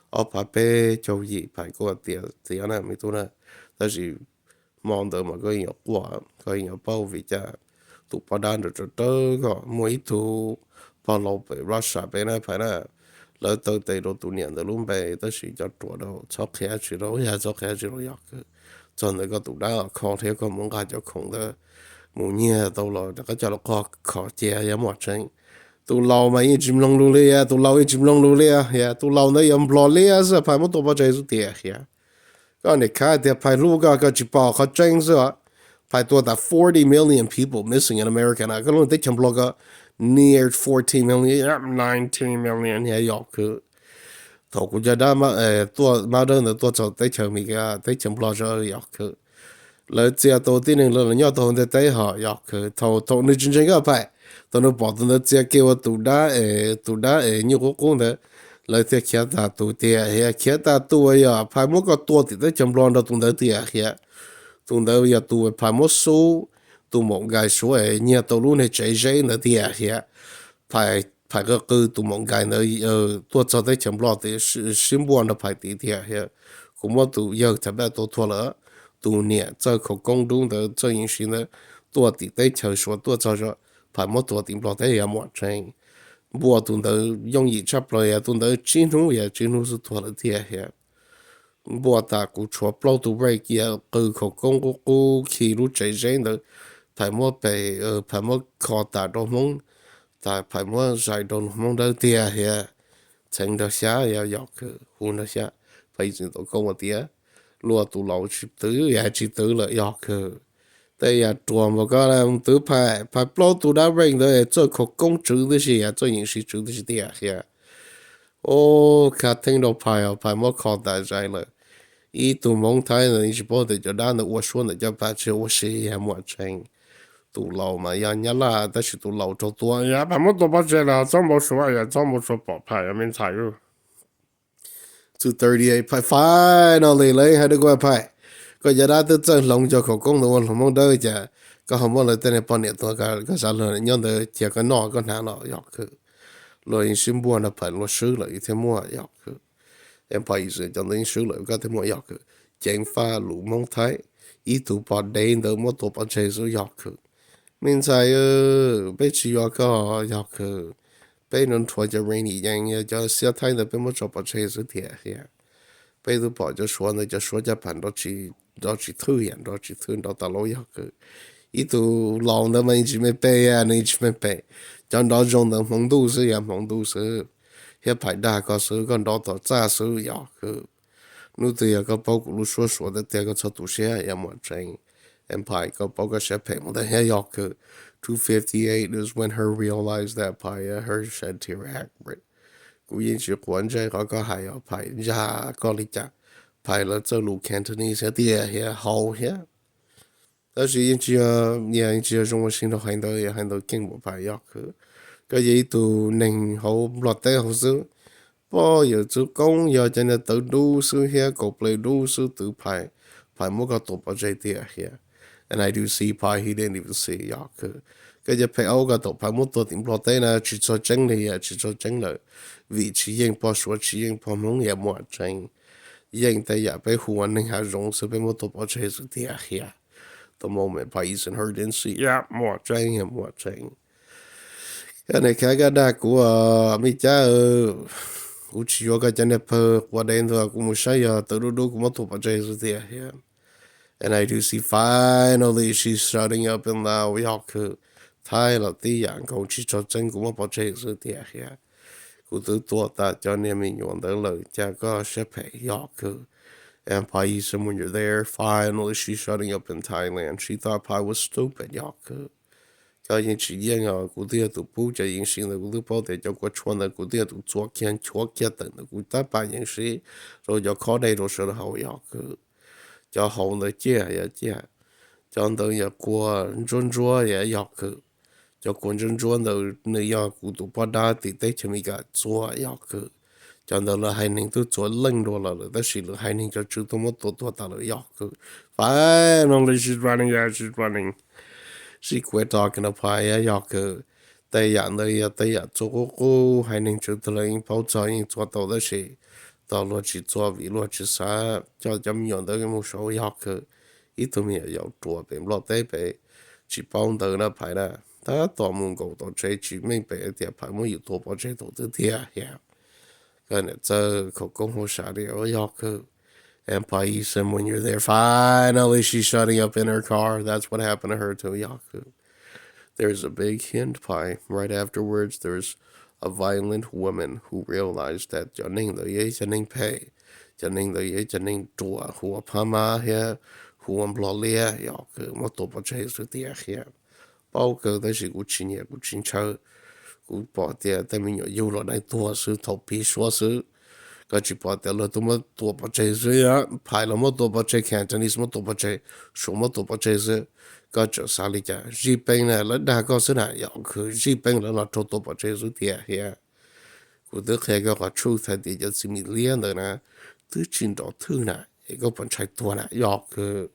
Ở Pi bê châu gì, Pi có tiền, tiền này mình tu nè. Đó là mong đợi mà có nhiều quả, có nhiều bao vì cha. Tụ bà đàn được tớ, có mỗi tụ, bà lâu bề Russia bề này phải nè. Lỡ tới đây đồ tụ niệm đồ luôn bề, đó là cho chùa đồ, cho khẽ chữ đồ, ya cho khẽ chữ đồ y'all could. Cho nên có tụ đá khó thế có muốn gà cho không đó mù nhẹ tàu lò đã có cho nó khó chè ya một chân tụ lò mà in chim long lu le tụ lò in chim long lu le ya tụ lò nó yếm lò le sa phải một tổ bao trái số tiền ya cái này khai thì phải lu cái chỉ bảo khó chân sa phải tổ đã 40 million people missing in America na cái lúc đấy chăm lo cái near 14 million Yep, 19 million. ya yok cứ thầu cũng cho đó mà tổ mà đơn là tổ cho tới chờ mình cái tới chăm lo cho yok cứ lỡ chia tổ tiên nên lỡ nhau tổ để tới họ dọc cái thầu nơi chân chân cái phải tổ nó bỏ tổ chia kêu tụ đá như cũng thế lỡ chia kia ta tụ tiền hay kia ta tụ ấy à phải mỗi cái tổ thì tới chấm lo đó tụ đỡ tiền kia tụ đỡ giờ tụ phải mỗi số tụ một cái số ấy nhà tổ luôn này chạy chạy nữa tiền kia phải phải cái tụ một cái nữa tổ cho tới chấm lo thì xin buồn nó phải tiền kia cũng mà tụ giờ thật là tổ thua lỡ tu niệm cho khẩu công đúng的这饮食呢，多地在厕所多找着，排莫多地落在也莫真，我懂得用一差不多也懂得进入也进入是多了点些，我大古错不都为也个口工个记录这些的，排莫被排莫考大到梦，但排莫在到梦的点些。成到下要要去，混到下，反正都跟我爹，落都老去得也去得了要去。đây à chùa mà có là tứ phải phải bao tu đã rèn rồi cho khổ công chữ đó gì à cho những sự chữ đó gì à ô cả thằng đâu phải mất khó đại giải rồi ý tụ mong thái là chỉ bảo để cho đàn nó说呢就把这我是也没成tụ lâu mà ya nhá là但是tụ lâu cho tua 也把么多把这了，这么说也这么说保派也没参与。to 38 phải finally lấy hai đứa qua phải có giờ đã tới chân lòng cho khẩu công đồ lòng mong đợi chả có không bao giờ tên này bọn này tôi có sao lời nhon tới chỉ có nọ có nào nọ dọc cứ rồi xin buồn là phải lo sứ lại thêm mua dọc cứ em phải sự cho nên sứ lại có thêm mua dọc cứ chén pha lũ mong thái ý tụ bỏ đen tới mua tụ bỏ chơi số dọc cứ mình sai bây giờ có dọc cứ bây giờ thua cho rainy yang cho xe thái là bây mua cho bỏ chơi số thiệt bây giờ bỏ cho số cho bạn đó chỉ thư hiện đó chỉ thư đó ta lối dọc cứ ý tụ lòng đó mình chỉ mới bê à nên chỉ mới bê cho đó dùng được mong đủ sự ya mong đủ sự hiện phải đa có sự còn đó đó ra sự ya cứ nếu từ có bao cụ số de tiền có cho tụ xe ya một tranh em phải có bao cái xe phải một cái ya cứ 258 is when her realized that her shed tear act right cú yên chỉ quan trái có hay ya phải ya có lý cha phải là cho lũ Cantonese ya tiền ya hậu ya 但是因只因只中国新头很多进步派要去，个嘢度宁好落地好少，不有做工要真係到都少些，個 play 都少都派冇個多把這啲嘢，and I do see 派 he didn't even see 要去，個只派歐個多派冇多點落地呢，去做整理啊，去做整理，位置應不說去應不蒙也冇整，應得也被胡安寧下容是被冇多把這啲嘢。the moment Pais and her didn't see 也没 tranh em một tranh cái này cái đa của mi cha cũng chỉ có cái chân đẹp qua đây thôi cũng một sai từ đó cũng mất thuộc vào chơi rồi thì and I do see finally she's starting up in now we all could thái là tí dạng cũng chỉ cho chân cũng mất vào chơi rồi thì cũng từ tua ta cho nên mình nhận được lời cha có sẽ phải học and Paisa, when you're there, finally she's shutting up in Thailand. She thought Pai was stupid, y'all could. Cho nên chỉ riêng ở cụ tia tụ bố cho yên sinh là cụ tia bảo để cho quả chuan là cụ tia tụ chúa kia tận là cụ ta bà yên sĩ rồi cho khó đây rồi sợ hậu y'all could. Cho hậu là chia cho nên là qua dân chúa y'all could. Cho quân dân chúa là nơi y'all cụ tụ bà đá thì tế cho mình cả chúa y'all could cho nên là hai ninh tôi chúa lưng rồi là đó là hai ninh cho chú tôi mất tôi ta là yok cứ phải Finally, she's running. Yeah, she's running. she quit talking up high yok cứ tay ya nơi ya tay ya chỗ cô hai ninh chú tôi lên bảo cho những chúa tàu đó là tàu lo chỉ chúa vì lo chỉ sa cho mình đó cái một số yok cứ ít tôi mình ya chúa bên lo tay bên chỉ bảo đó là phải là ta toàn muốn cầu đó chơi chỉ mình bên thì phải muốn yêu tổ bảo chơi tổ tư thiệt ya cái này giờ khẩu công hồ sa đi ở yok cứ and Paisa, when you're there, finally she's shutting up in her car. That's what happened to her to Yaku. There's a big hint pie. Right afterwards, there's a violent woman who realized that Janing the Ye Janing Pei, Janing the Ye Janing Dua, who a Pama here, who am Blolia Yaku, Motopa Chase with the Achia. Bao cơ tới sự của chính chơi của bỏ tiền tại mình yêu rồi này tua sự thầu phí số sự cái chỉ bảo tiền là tụi mình tua bỏ chơi rồi á phải là một tua bỏ chơi khen cho nên một tua bỏ chơi số một tua bỏ chơi rồi cái chỗ sao lý giải chỉ bên này là đa có sự này yêu cứ chỉ bên là cho tua bỏ chơi rồi tiền here của đứa khác cái truth thìจะสิมีเลี้ยงเลยนะthứ chính đó thứ này cái bọn chạy tua này yêu cứ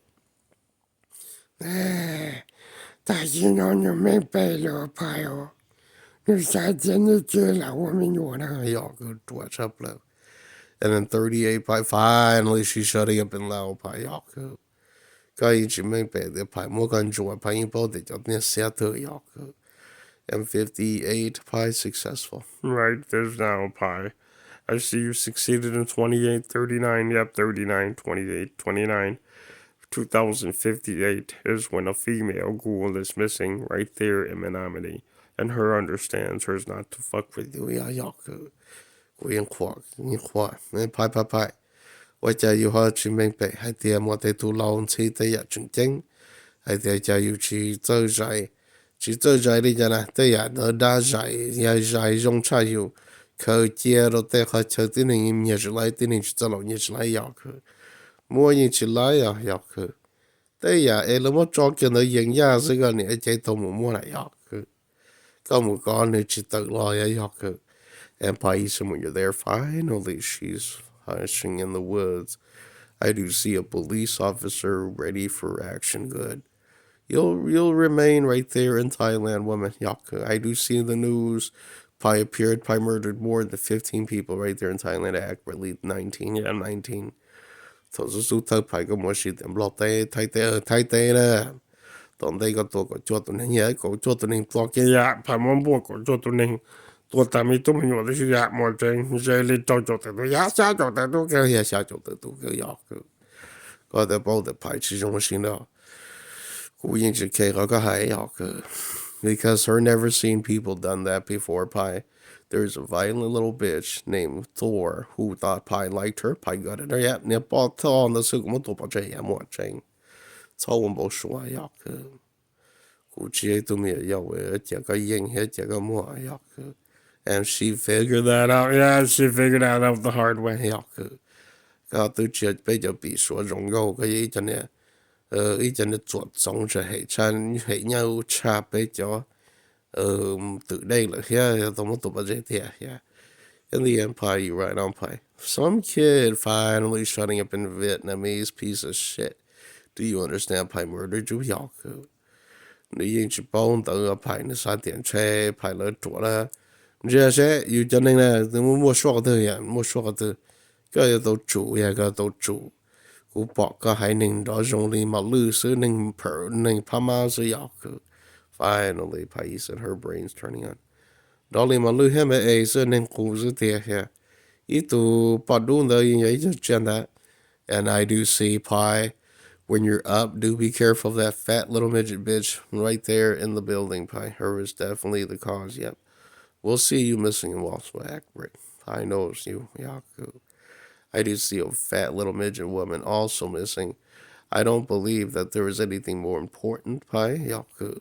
大金牛牛没背了牌哦，你下天你接了我们有呢。y'all go watch up low. And then 38 by finally she's shutting up in Lao by y'all go. Cái chỉ mấy bé để phải mua con chuột phải những bao để cho nên xe tự y'all go. And 58 by successful. Right, there's now pi. I see you succeeded in 28, 39. Yep, 39, 28, 29. 2058 is when a female ghoul is missing right there in Menominee, and her understands hers not to fuck with you. Yeah, y'all go. 古人夸你夸，你拍拍拍，我就要開全面被係啲我哋都浪似第日全精，係啲就要去走仔，去走仔呢陣啊，第日都打仔，也仔用差要，佢接到第下抽啲人也是來啲人去走路也是來要佢，冇人去來要佢，第日誒，你冇做見到營養這個你一都冇來要佢，咁冇講你去得來要佢。And Paisa, when you're there, finally she's hushing in the woods. I do see a police officer ready for action. Good. You'll remain right there in Thailand, woman. Yaka. I do see the news. Pai appeared. Pai murdered more than 15 people right there in Thailand. Accurately 19. Yeah, 19. So su tao pai có mua shit em block tay nè. Tụi đây có tôi có cho tụi này nhớ có cho tụi này block. Ya, pa mon bo ko cho tu ning. Tu ta mi tu mi yo de ya mo chen, je li to cho te tu ya sa cho te tu ke. 个也下就得都个要个，个的包的排其中心了，古因是开个还要个，because her never seen people done that before. Pi, there's a violent little bitch named Thor who thought Pi liked her. Pi got it. Yeah, 你包套那是我们多把这也莫真，操我们不说要个，估计都没要为这个赢还这个莫要个，and she figured that out. Yeah, she figured that out the hard way. 要个。個都只比較比說容夠嘅一陣呢，一陣呢做總是係參係nhau差比較，từ đây là here tôi muốn tụi bây giờ thì yeah. In the empire, you right on pie. Some kid finally shutting up in Vietnamese piece of shit. Do you understand pie murdered you? Y'all could. 你應住幫到個牌呢三點車牌了做啦，這些有陣呢，你冇說的呀，冇說的。cái tàu chủ ya cái tàu chủ cú bỏ cái hai ninh đó dùng đi mà lư sư ninh per ninh pama sư yao cứ finally Pais and her brains turning on đó li mà lư hem ấy sư ninh cú sư tiệt ya ít tu bắt đun đó như vậy just chân that and I do see Pi when you're up do be careful of that fat little midget bitch right there in the building Pi her is definitely the cause yep we'll see you missing in also accurate Pi knows you Yaku I do see a fat little midget woman also missing. I don't believe that there is anything more important, Pai Yaku.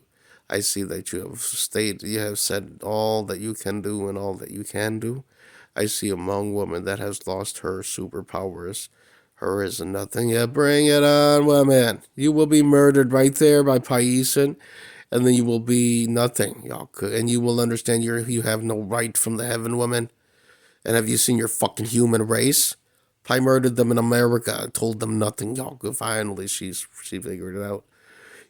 I see that you have said all that you can do and all that you can do. I see a Hmong woman that has lost her superpowers. Her is nothing. Yeah, bring it on, woman. You will be murdered right there by Paisan, and then you will be nothing, Yaku. And you will understand you have no right from the heaven, woman. And have you seen your fucking human race? Pi murdered them in America, told them nothing. Y'all good. Finally, she figured it out.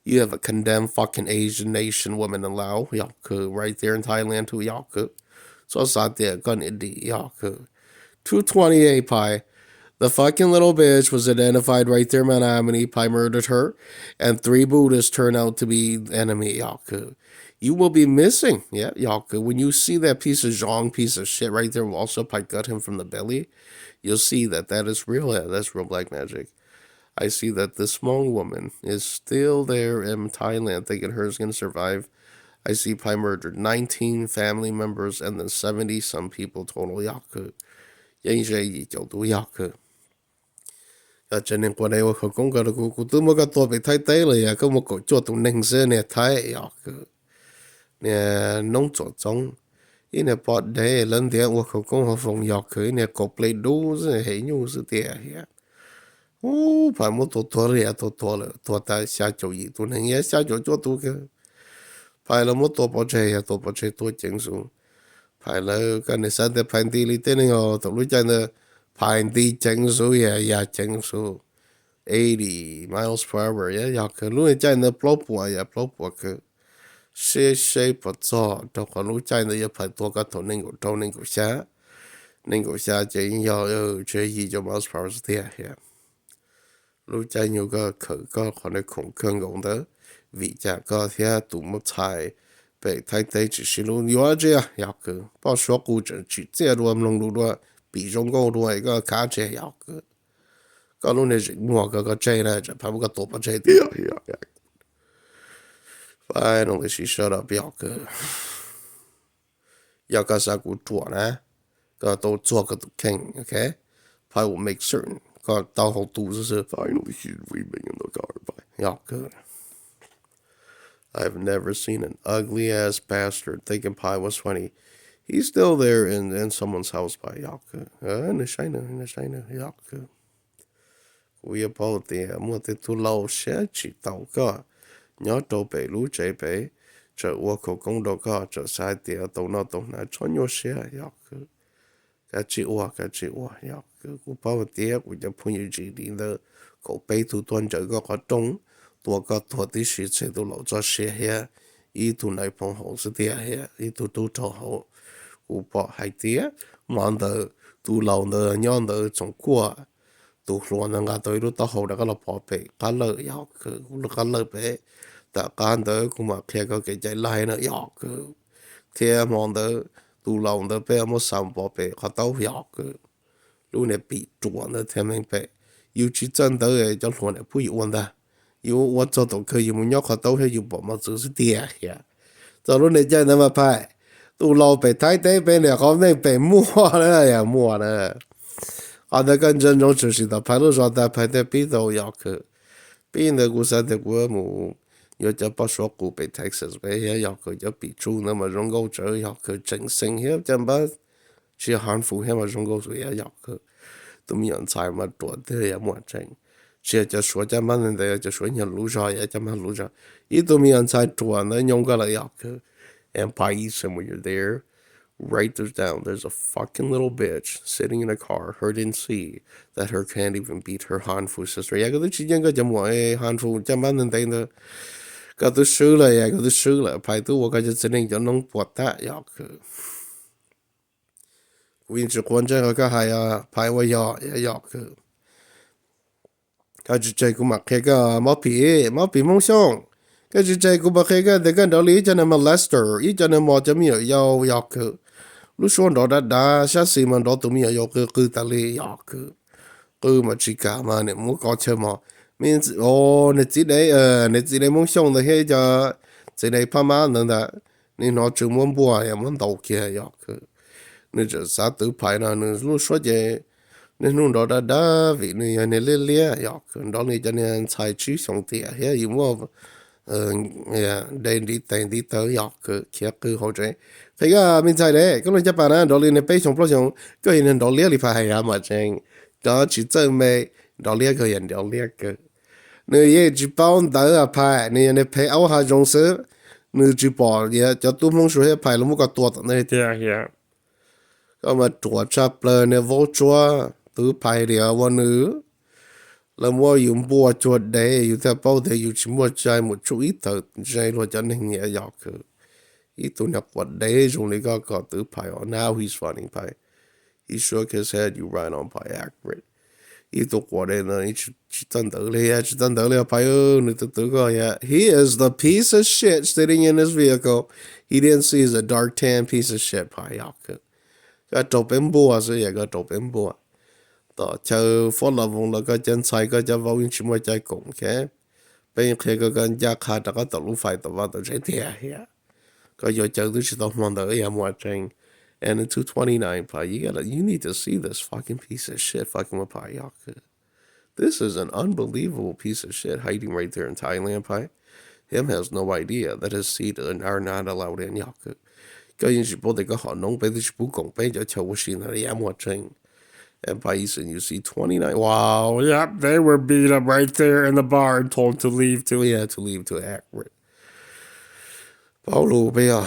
You have a condemned fucking Asian nation woman in Laos. Y'all could. Right there in Thailand, too. Y'all could. So it's out there. Gun it. Y'all could. 228 Pi. The fucking little bitch was identified right there in Menominee. Pi murdered her. And 3 Buddhists turned out to be enemy. Y'all could. You will be missing. Yeah, y'all could. When you see that piece of Zhong piece of shit right there, also Pi got him from the belly. You'll see that is real. Yeah, that's real black magic. I see that this Hmong woman is still there in Thailand thinking hers going to survive. I see Pai murdered 19 family members and then 70 some people total. Yaku. Yang Jay Yaku. Yaku. Cho nên qua đây tôi cũng có được cũng tôi mới có tôi bị thay tế là có một cổ cho tụi ninh xe nè thái nè nông chỗ trong ý nè bọt để lên tiếng củaเขาcũng họ phòng dọc khởi nè cột lấy đủ rồi hệ nhu sự tiệt hiện ô phải một tổ là tổ ta xa chỗ gì tụi này nghe xa chỗ cho tụi cái phải là một tổ bọt chơi tổ chính xuống phải là cái này sao để phải đi lý tên này họ tụi lúc chơi nè phải đi chính số ya chính số 80 miles per hour ya cái lúc này chơi nè plop cái xe bật gió trong còn lúc chạy này phải tua cái thổ ninh của trâu ninh của xa chỉ do chơi gì cho mouse power thì à lúc chạy nhiều cái khởi có còn cái khủng cương gồng đó vì chả có thì tụ một chạy bị thay thế chỉ xin luôn nhiều chứ à cứ bao số cụ chỉ chế đồ long đồ đồ bị trong câu đồ cái cá chế cứ cái lúc này chỉ mua cái chế này chỉ phải một cái tổ bắt chế đi Finally, she shut up, y'all. Y'all got sa ku tua na. 都做个 king, okay? Pi will make certain. 到后肚子是 finally she's weeping in the car. Pi. I've never seen an ugly ass bastard thinking Pi was funny. He's still there in someone's house by Yaka. In the China, Yaka. We about the mother to low shed, she tao ga. Nyato be lu jay be. Chợ wako công đồ ga, chợ sai tia tàu na chọn yo share Yaka. Cả chị của bao tía của nhà phun như chị đi đó cậu bé tu tuần trời có trống tua có tua tí sự chế tu lâu cho xe hè ý tu này phong hậu sự tía hè ý tu tu cho hậu của bao hai tía mà đỡ tu lâu đỡ nhon đỡ trong qua tu luôn là ngã tới lúc tao hậu đã có là bỏ bé cá lợ yêu cứ lúc cá lợ bé ta cá đỡ cũng mà kia có cái chạy lại nữa yêu cứ thế mà đỡ tu lâu đỡ bé mà sắm bỏ bé cá tao yêu cứ lúc này bị chuẩn的天明白，有去真的诶，叫乱来不一样的，有我做到可以，我要看到有宝嘛，就是点呀，走路你真那么拍，都老被太太被了，好那被摸了呀摸了，好的跟真种就是的，拍路上的拍的比都要去，比那个啥的我母。有只不说古被 Texas 被也要去，有比住那么容够这要去整性，也真把去韩服也么容够做也要去。都没人猜嘛，多的也没整。这就说这么人的就说你路上也这么路上，一都没人猜多的用个了要去。And Paisa, when you're there, write this down. There's a fucking little bitch sitting in a car, her didn't see that her can't even beat her Hanfu sister. Yeah, cái chuyện cái chấm mọi Hanfu chấm bán nên đây nữa. Cái tôi sửa lại, cái tôi sửa lại, phải tôi cái chuyện này cho nó bớt ta, ya cái. Vì chỉ quan trọng cái hay à, phải vậy ya cái. Cái chuyện của mặc cái máu bị mông xong. Cái chuyện của mặc cái đó lý cho nên mà Lester, ý cho nên mà chấm nhiều ya cái. Lúc xuống đó đã sát xì mà đó tụi mình ở cứ ta li ya cứ mà chỉ cả mà nếu muốn có chơi mà mình nếu chỉ đấy muốn xong thì hết cho chỉ đấy pa mà nữa đã nên nó chỉ muốn bùa ya muốn đầu kia ya cứ nếu chỉ sát tự phải là nếu lúc xuống vậy nên lúc đó đã vì nên nên lia ya cứ đó nên cho nên sai chỉ xong thì ya you mua đây đi tên đi tới dọc kia cứ hỗ trợ thì cái mình sai đấy cái lần chấp bạn đó lên bây xong xong cái hiện đó lia thì phải hay mà chăng đó chỉ chân mày đó lia cái hiện đó lia cái nếu như chỉ bảo tới à phải nếu như phải áo hai trong sự nếu chỉ bảo vậy cho tôi muốn nói phải là một cái tuổi này Yeah, yeah. cái mà tuổi chấp lên này vô chúa từ phải đi vào nữa là mua dùng bùa chuột đấy dùng theo bao thì dùng chỉ mua chai một chút ít thật chai rồi cho nên nhẹ nhọc cứ ít tụi nhập vật đấy dùng để có tự phải on now he's funny phải he shook his head you right on phải accurate ít tụi quả đấy là chỉ tân tử lấy phải nữa tự coi yeah he is the piece of shit sitting in his vehicle he didn't see he's a dark tan piece of shit phải nhọc cứ cái trộm bém bùa rồi cái trộm bém bùa đó chờ phó là vùng là cái chân sai cái chân vào những chuyện mà chạy cùng cái bên kia cái giá khá đã có tàu phải tàu vào tàu chạy thiệt ya cái giờ chờ tôi chỉ tàu mong đợi em mua tranh and in 229 pa you need to see this fucking piece of shit fucking with pa yaka this is an unbelievable piece of shit hiding right there in Thailand pa him has no idea that his seed are not allowed in yaka cái những chuyện bố thì có họ nông bây giờ bố cộng bây giờ chờ tôi xin là em mua tranh and Payson, you see 29. Wow. Yep, they were beat up right there in the bar and told to leave too. Yeah, to leave to accurate. Paulo, bây giờ,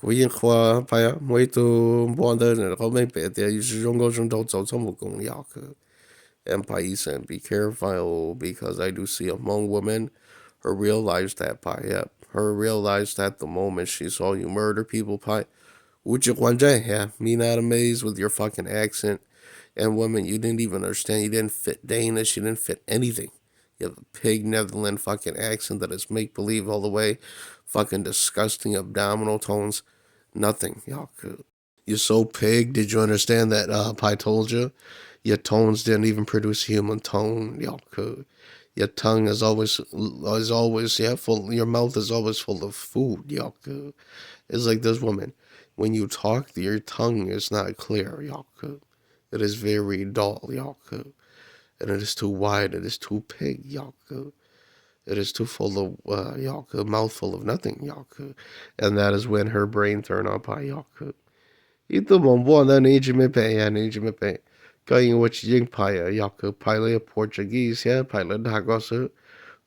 quý yên khoa, bây giờ, mấy tụ bọn đời này, có mấy bé thì, you should don't go trong đầu dấu trong một công giáo cơ. And Payson, be careful, because I do see a Hmong woman, her realized that, yep, her realized that the moment she saw you murder people, would you one day, yeah, me not amazed with your fucking accent. And women, you didn't even understand. You didn't fit Danish. You didn't fit anything. You have a pig Netherlands fucking accent that is make believe all the way. Fucking disgusting abdominal tones. Nothing. Y'all could. You're so pig. Did you understand that? Pi told you. Your tones didn't even produce human tone. Y'all could. Your tongue is always, yeah, full. Your mouth is always full of food. Y'all could. It's like this woman. When you talk, your tongue is not clear, Yaku. It is very dull, Yaku. And it is too wide, it is too big, Yaku. It is too full of, Yaku, mouthful of nothing, Yaku. And that is when her brain turned on by Yaku. Ito mong buwan na ni Jimmy Pay, ya ni Jimmy Pay. Kaya what you pay, Yaku, pilot Portuguese, ya, pilot Hagosu.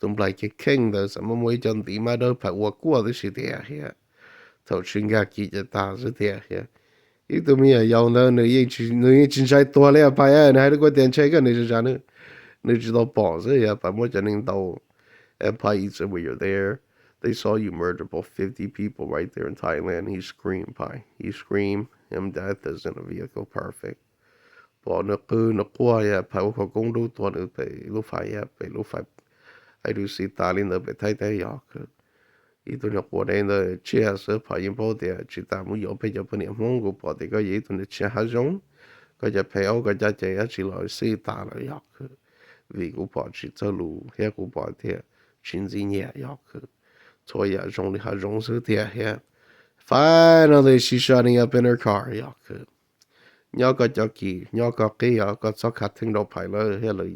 Tung like a king, there's a mum way done the matter, but what go the city here. Tao Chingaki, the thousand here. Ý tụi mình ở giàu nữa người chính sách tua lấy phải à này có tiền chơi cái này chứ nữa này chỉ tao bỏ rồi à phải mua cho nên tao at Pai said when you're there they saw you murder about 50 people right there in Thailand. He screamed, Pai. He screamed him death is in a vehicle perfect. Bỏ nó cứ nó qua ya Pai có công đủ tuần ở phải lúc phải ya phải lúc phải I do see Thailand ở phải thay thay ya ý tôi nhập bộ đây là chia sẻ phải yên bảo để chỉ ta muốn有配就不念蒙古保的个嘢同你切下种，個只配偶個只只一起來四大來入去，為古保只走路，遐古保的全是嘢入去，所以種你下種是啲嘢。Finally, she's shutting up in her car. 入去，有個就記，有個機有個就卡聽到排了，遐來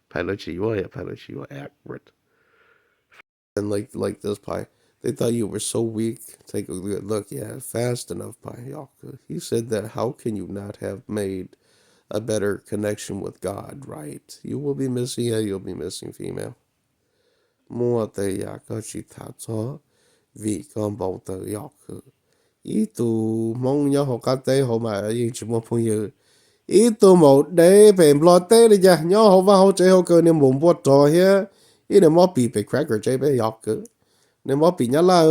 排了只我也排了只我 accurate。And like this pie. They thought you were so weak. Take a good look. Yeah, fast enough, pie. He said that how can you not have made a better connection with God, right? You will be missing, yeah, you'll be missing female. Mua te ya có chỉ thả cho vì con bầu tử Yaku. Ý tù mong nhau học cá tế họ mà yên chỉ mua phong như. Ý tù một đế bèm lo tế đi nha. Nhau học vào họ chế họ cơ nên mồm bột trò here. Ý nè mò bị cracker chế bè Yaku. Nè mò bị nhá la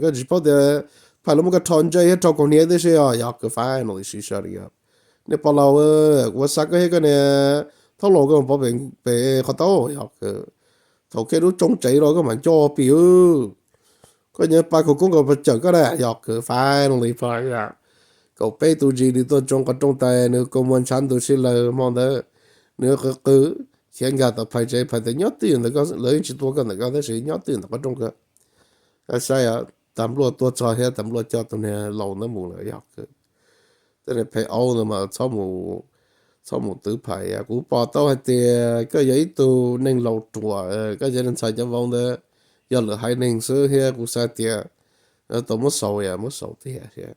cái chỉ bảo de phải là một cái thon chế hết trò còn nhớ thế sao Yaku finally she shutting up. Nè bảo lâu tôi sắc cái nè thâu lộ cái bảo bè khó tao Yaku. Thầu cái đó trống chạy rồi cái mà cho biểu có nhớ ba cô cũng có vật chất cái này dọc cứ finally phải à cậu bé tu gì thì tôi trong tay nữa cô muốn chán tôi xin lời mong đó nữa cứ hiện ra tập phải tới nhớ tiền là có lấy chỉ tôi cái này có thể nhớ tiền là có trong cái sai à tạm luôn tôi cho hết tạm luôn cho tôi này lâu nó mù lại dọc cứ thế này phải âu nữa mà sau một tứ phải à cú bỏ tao hay tiền cái giấy tu nên lâu chùa cái giấy nên xài cho vong đó giờ là hai nên sửa he cú xài tiền tao mất sầu tiền ya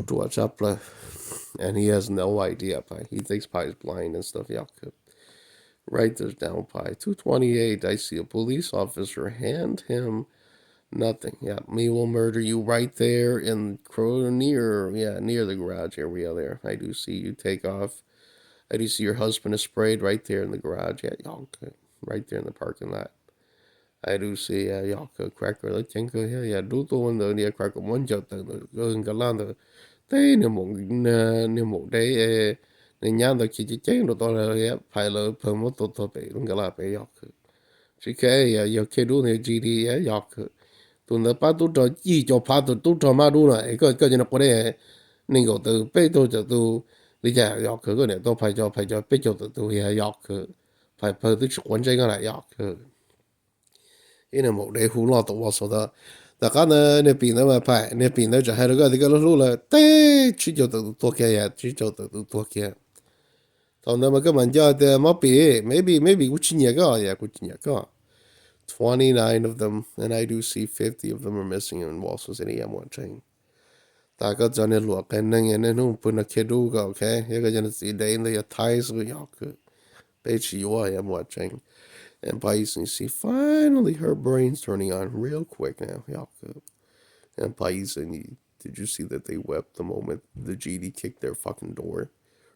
chùa chắp là and he has no idea pai he thinks pai is blind and stuff yeah write this down pai 228 I see a police officer hand him nothing yeah me will murder you right there in near the garage area there I do see you take off I do see your husband is sprayed right there in the garage. Yeah, y'all could. Right there in the parking lot. I do see y'all could cracker the chinker here. Yeah, do the one the near cracker one jot the going galanda. They no more day nên nhang được chỉ chế nó to là ya phải là phần một tổ tổ bể luôn cái là bể yok chỉ cái ya ya cái đu này GD ya yok tụi nó bắt tụi cho chỉ cho bắt tụi cho mà đu này cái nó có đấy nên cái từ bể tụi cho tụi lý giải yok cái này tôi phải cho bể cho tụi ya yok phải tụi quấn dây cái này yok因为冇你好攞到我說的。大家呢，那邊呢嘛派，那邊呢就係那個這個路了，對，去就得多開呀，去就得多開。同那麼個人家的冇比，maybe 我去年個呀，我去年個。29 of them, and I do see 50 of them are missing in Walsall City. I'm watching. 大家真係落緊呢嘢呢，都半日企到個，OK，一個人是你呢，一睇是個樣嘅，比起我 I'm watching. And Pais, you see, finally her brain's turning on real quick now. And Pais, did you see that they wept the moment the GD kicked their fucking door?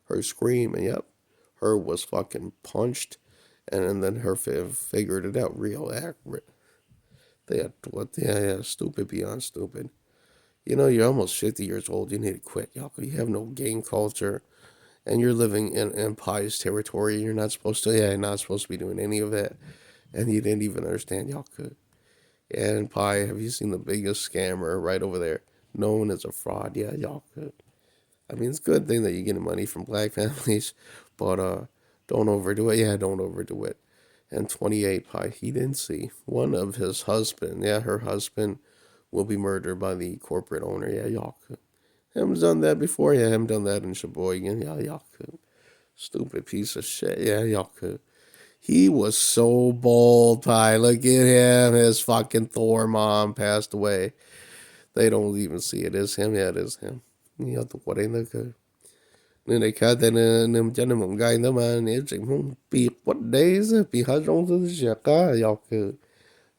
Her scream, and yep, her was fucking punched, and then her figured it out real accurate. They had what? Yeah, stupid beyond stupid. You know, you're almost 50 years old. You need to quit, Yako. You have no gang culture, and you're living in Pai's territory. You're not supposed to. Yeah, you're not supposed to be doing any of that, and you didn't even understand Yako. And Pai, have you seen the biggest scammer right over there, known as a fraud? Yeah, Yako. I mean, it's a good thing that you're getting money from black families, but don't overdo it. Yeah, don't overdo it. And 28 Pai, he didn't see one of his husband. Yeah, her husband will be murdered by the corporate owner. Yeah, y'all could. Him done that before. Yeah, him done that in Sheboygan. Yeah, y'all could. Stupid piece of shit. Yeah, y'all could. He was so bold, Pie. Look at him. His fucking Thor mom passed away. They don't even see it as him. Yeah, it is him. Yeah, the what ain't the nên này khá tên nên cho nên một gai nữa mà nếu chỉ muốn bị what days bị hai trong thứ gì cả dọc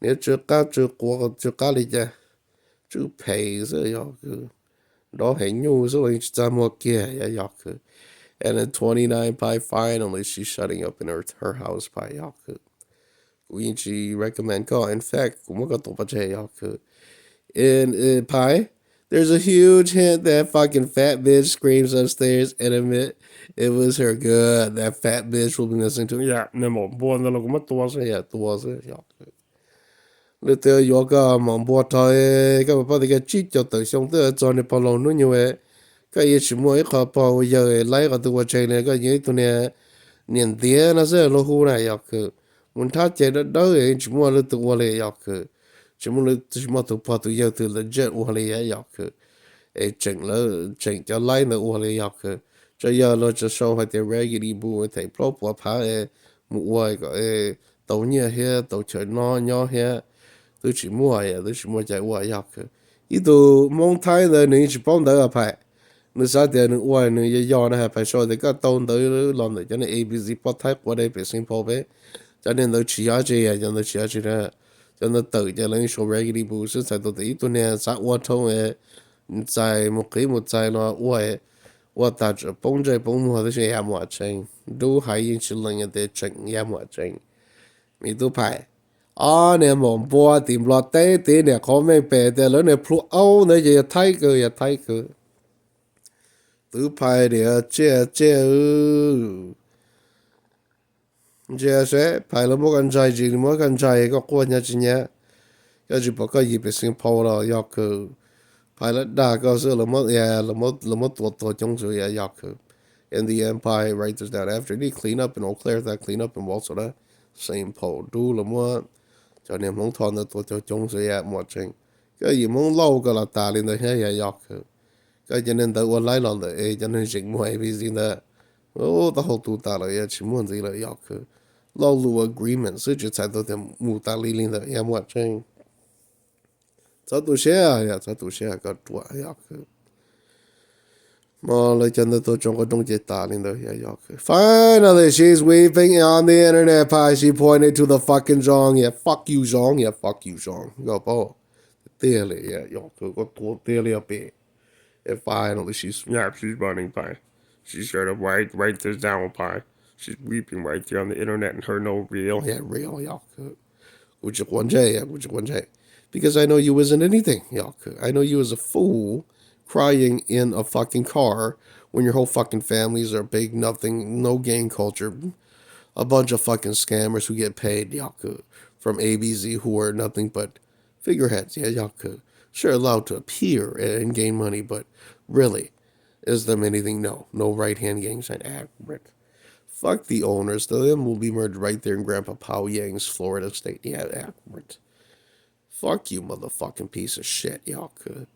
nếu chưa cá chưa qua chưa cá đi cha chưa pay rồi dọc đó hệ nhu rồi ra một kia dọc and in 29 Pi finally she's shutting up in her house Pi dọc we she recommend ko in fact cũng có tổ chức dọc in Pi. There's a huge hint that fucking fat bitch screams upstairs and admit it was her. Good. That fat bitch will be listening to. Yeah, nemo buồn là cũng mất tua rồi. Yeah, towards it. Yeah. Little yoga mong bo tai các bạn cái chi cho tới xong tới cho nên bao lâu nữa như vậy. Cái gì chỉ mỗi khó bao giờ lấy cái tụi chơi này cái gì tụi này niệm tiếng nó sẽ lo hu nàyyak. Muốn thắt chơi đó đấy chỉ mỗi lúc tụi này yak. Chỉ mỗi tụi bao tụi giờ tụi legit này yak. Chỉnh cho lấy nữa ua lấy học cho giờ lo cho show hay tiền raggedy boo thầy pro po phá một uai có tàu nhia he tàu chơi no nhỏ he tôi chỉ mua tôi chỉ mua chạy uai học ý đồ mong thái là nên chỉ幫đỡ phải nếu sao tiền nếu uai nếu giờ nó phải show thì cái tàu đỡ làm được cho nên ABC bắt thái qua đây phải simple bé cho nên nó chỉ cho nên nó chỉ ra cho nên tự cho nên show raggedy boo sẽ sai tôi ý tôi nè sát uai thông在木幾木在咯，我搭住幫仔幫我都是也冇整，都係應是另一啲整也冇整，你都排。啊，你望波掂落低啲，你講咩白的，你鋪歐你就睇佢，都排的這些排了冇咁在住，冇咁在個關一隻嘢，跟住把個葉子先拋了，要佢。排了大個是那麼多種族也要去。In the empire, write this down. After they clean up and Eau Claire that clean up and also that same pole. Do là麼cho nên mong thon là tổ chung sự ya một trình. Cái gì mong lâu cái là ta lên đây hay ya cái cho nên tự quan lại lần đấy cho nên chính mua vì gì nữa. Oh, the whole tu ta là ya chỉ muốn gì là ya lâu lu agreement sự chỉ tại tôi thêm mua ta li lên đấy ya một trình. Cho tôi share ya cho tôi share cái tua ya mà lại chân tôi trong cái đông chế ta lên đấy ya finally she's weeping on the internet pie she pointed to the fucking Zhong yeah fuck you Zhong go po tele ya có tua tele up and finally she's Yeah, she's running Pi. She straight up write this down Pi. She's weeping right there on the internet and her no real. yeah real ya which one day because I know you wasn't anything ya I know you was a fool crying in a fucking car when your whole fucking families are big nothing, no gang culture, a bunch of fucking scammers who get paid, yaku, from ABZ who are nothing but figureheads, yeah, yaku. Sure, allowed to appear and gain money, but really, is them anything? No. No right hand gangs and accurate. Fuck the owners, them will be murdered right there in Grandpa Pao Yang's Florida state. Yeah, accurate. Fuck you, motherfucking piece of shit, yaku.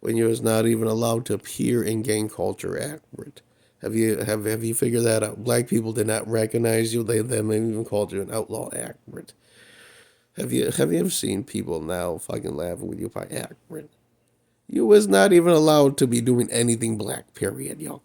When you was not even allowed to appear in gang culture accurate. Have you figured that out? Black people did not recognize you. They even called you an outlaw accurate. Have you ever seen people now fucking laughing with you by accurate? You was not even allowed to be doing anything black, period, y'all.